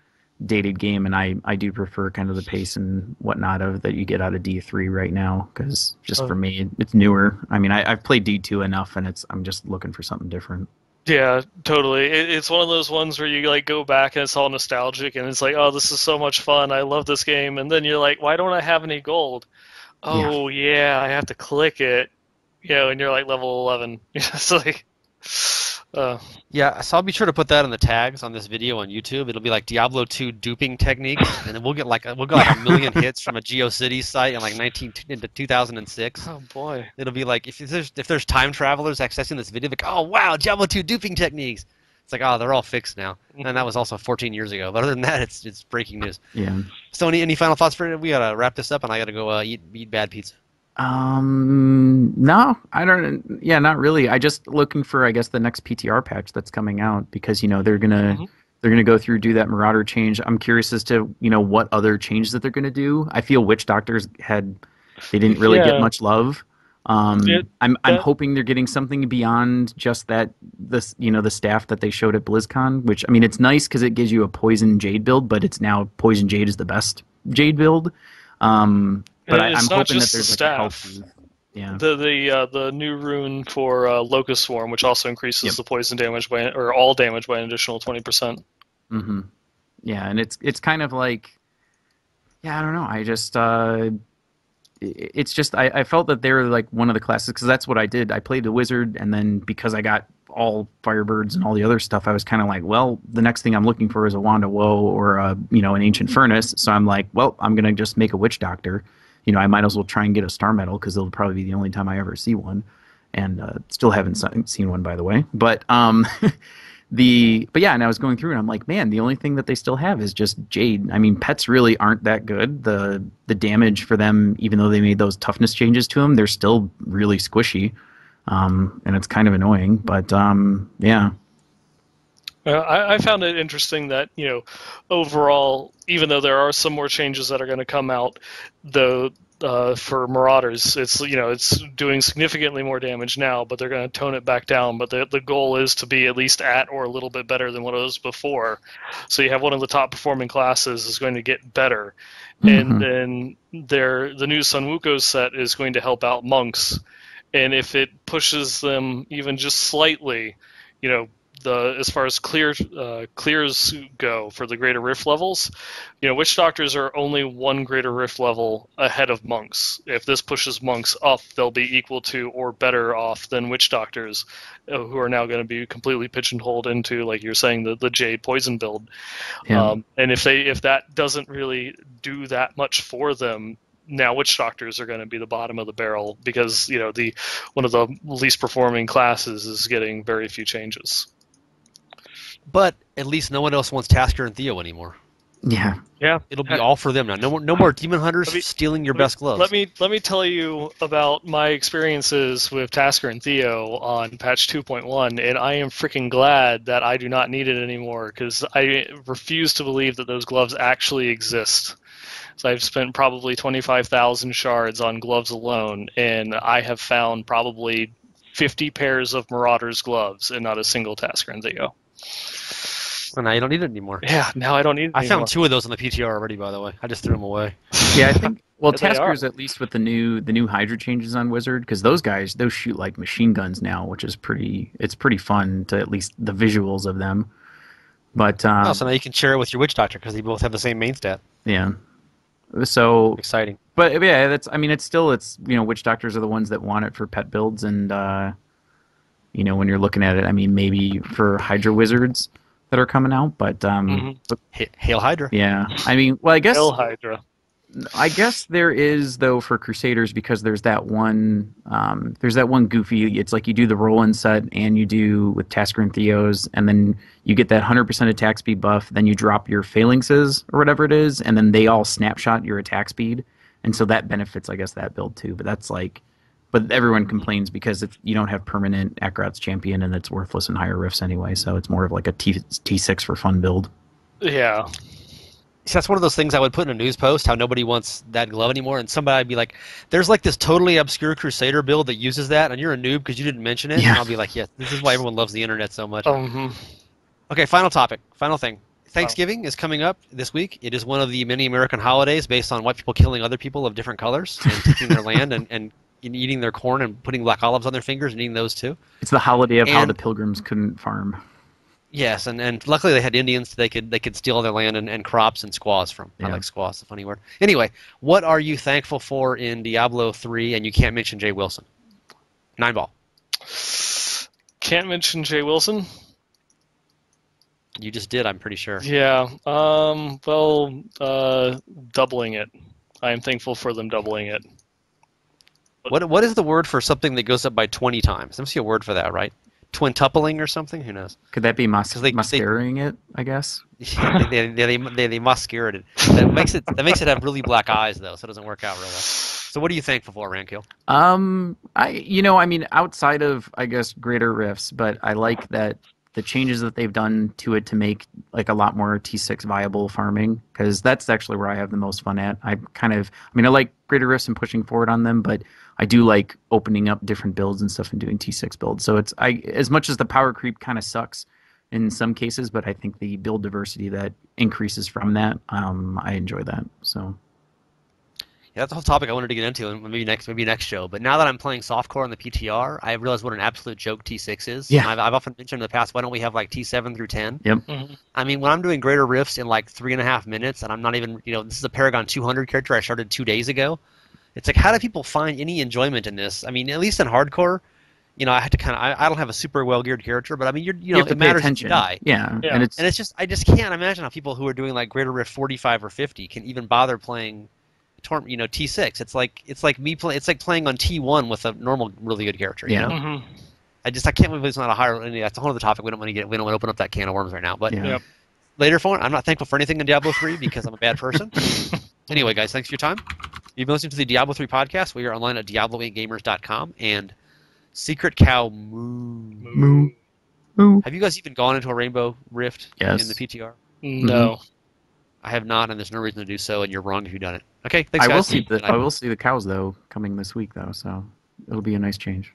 dated game, and I do prefer kind of the pace and whatnot of that you get out of D3 right now, because just for me it's newer. I mean, I've played D2 enough, and I'm just looking for something different. Yeah, totally. It's one of those ones where you like go back and it's all nostalgic and it's like, oh, this is so much fun. I love this game. And then you're like, why don't I have any gold? Oh, yeah, I have to click it. And you're like level 11. It's like, yeah, so I'll be sure to put that in the tags on this video on YouTube. It'll be like Diablo 2 duping techniques, and then we'll get like a million hits from a GeoCities site in 2006. Oh boy! It'll be like if there's time travelers accessing this video, like, oh wow, Diablo 2 duping techniques. It's like, oh, they're all fixed now, and that was also 14 years ago. But other than that, it's breaking news. Yeah. So any final thoughts for it? We gotta wrap this up, and I gotta go eat bad pizza. No, I don't. Yeah, not really. I just looking for, I guess, the next PTR patch that's coming out, because they're gonna go through, do that Marauder change. I'm curious as to what other changes that they're gonna do. I feel Witch Doctors they didn't really get much love. I'm hoping they're getting something beyond just that. The staff that they showed at BlizzCon, which, I mean, it's nice because it gives you a Poison Jade build, but it's now Poison Jade is the best Jade build. But I'm hoping that there's like a healthy. Yeah. The new rune for Locust Swarm, which also increases the poison damage or all damage by an additional 20%. Mm-hmm. Yeah, and it's kind of like, I don't know. I just it's just I felt that they were like one of the classes, because that's what I did. I played the wizard, and then because I got all Firebirds and all the other stuff, I was kind of like, well, the next thing I'm looking for is a Wand of Woe or an Ancient Furnace. So I'm like, well, I'm gonna just make a Witch Doctor. I might as well try and get a Star Medal, because it'll probably be the only time I ever see one, and still haven't seen one, by the way. But and I was going through and I'm like, man, the only thing that they still have is just Jade. I mean, pets really aren't that good. The damage for them, even though they made those toughness changes to them, they're still really squishy, and it's kind of annoying. But yeah. I found it interesting that, overall, even though there are some more changes that are going to come out, though, for Marauders, it's doing significantly more damage now, but they're going to tone it back down. But the goal is to be at least at or a little bit better than what it was before. So you have one of the top performing classes is going to get better, and then the new Sun Wukong set is going to help out monks, and if it pushes them even just slightly, as far as clears go for the Greater Rift levels, Witch Doctors are only one Greater Rift level ahead of Monks. If this pushes Monks up, they'll be equal to or better off than Witch Doctors, who are now going to be completely pigeonholed into, like you're saying, the Jade Poison build. Yeah. And if that doesn't really do that much for them, now Witch Doctors are going to be the bottom of the barrel because one of the least performing classes is getting very few changes. But at least no one else wants Tasker and Theo anymore. Yeah. Yeah, It'll be all for them now. No more demon hunters stealing your best gloves. Let me tell you about my experiences with Tasker and Theo on patch 2.1, and I am freaking glad that I do not need it anymore because I refuse to believe that those gloves actually exist. So I've spent probably 25,000 shards on gloves alone, and I have found probably 50 pairs of Marauder's gloves and not a single Tasker and Theo. Well, now you don't need it anymore. Yeah, now I don't need it I anymore. found 2 of those on the PTR already, by the way. I just threw them away. Yeah, I think. Well, They are. Tasker's at least with the new Hydra changes on Wizard, because those shoot like machine guns now, which is pretty fun to at least the visuals of them. But So now you can share it with your Witch Doctor because they both have the same main stat. yeah, so Exciting. But yeah, it's Witch Doctors are the ones that want it for pet builds, and when you're looking at it, I mean, maybe for Hydra Wizards that are coming out, but Hail Hydra. yeah, I mean, well, Hail Hydra. I guess there is though for Crusaders, because there's that one goofy. It's like you do the roll-in set and you do with Tasker and Theos, and then you get that 100% attack speed buff. Then you drop your phalanxes or whatever it is, and then they all snapshot your attack speed, and so that benefits, I guess, that build too. But that's but everyone complains because you don't have permanent Akrot's champion, and it's worthless in higher rifts anyway. So it's more of like a T6 for fun build. Yeah. So that's one of those things I would put in a news post, how nobody wants that glove anymore, and somebody would be like, there's like this totally obscure Crusader build that uses that, and you're a noob because you didn't mention it, Yeah. and I'll be like, yes, this is why everyone loves the internet so much. Mm-hmm. Okay, final topic, final thing. Thanksgiving is coming up this week. It is one of the many American holidays based on white people killing other people of different colors and taking their land and eating their corn and putting black olives on their fingers and eating those too. It's the holiday of how And- the Pilgrims couldn't farm. Yes, and luckily they had Indians they could steal their land and crops and squaws from. I Yeah. like squaw, it's a funny word. Anyway, what are you thankful for in Diablo 3? And you can't mention Jay Wilson. Neinball. Can't mention Jay Wilson. You just did, I'm pretty sure. Yeah. Doubling it. I am thankful for them doubling it. What is the word for something that goes up by 20 times? There must be a word for that, right? Twintupling or something? Who knows? Could that be they- mascaraing it, I guess? Yeah, they masquerade it. That makes it have really black eyes though, so it doesn't work out real well. So what are you thankful for, Rankil? I mean, outside of, I guess, greater rifts, but I like that the changes that they've done to it to make like a lot more T6 viable farming, because that's actually where I have the most fun at. I like greater rifts and pushing forward on them, but I do like opening up different builds and stuff and doing T6 builds. So as much as the power creep kind of sucks in some cases, but I think the build diversity that increases from that, I enjoy that. So. Yeah, that's the whole topic I wanted to get into, and maybe next show. But now that I'm playing softcore on the PTR, I realize what an absolute joke T6 is. Yeah. And I've often mentioned in the past, why don't we have like T7 through 10? Yep. Mm-hmm. I mean, when I'm doing greater rifts in like 3.5 minutes, and I'm not even, this is a Paragon 200 character I started 2 days ago. It's like, how do people find any enjoyment in this? I mean, at least in hardcore, I had to I don't have a super well geared character, but I mean, you have to it pay matters attention. if you die. Yeah. Yeah. And And it's just, I just can't imagine how people who are doing like greater rift 45 or 50 can even bother playing T6. It's like me playing. It's like playing on T1 with a normal, really good character. Yeah. Mm-hmm. I can't believe it's not a higher. That's a whole other topic. We don't want to open up that can of worms right now. But Yeah. Yep. later for I'm not thankful for anything in Diablo 3 because I'm a bad person. Anyway, guys, thanks for your time. You've been listening to the Diablo 3 podcast. We are online at Diablo8Gamers.com and Secret Cow Moo. Moo. Have you guys even gone into a Rainbow Rift Yes. in the PTR? No. I have not, and there's no reason to do so, and you're wrong if you've done it. Okay, thanks, I guys. will see the cows though coming this week though, so it'll be a nice change.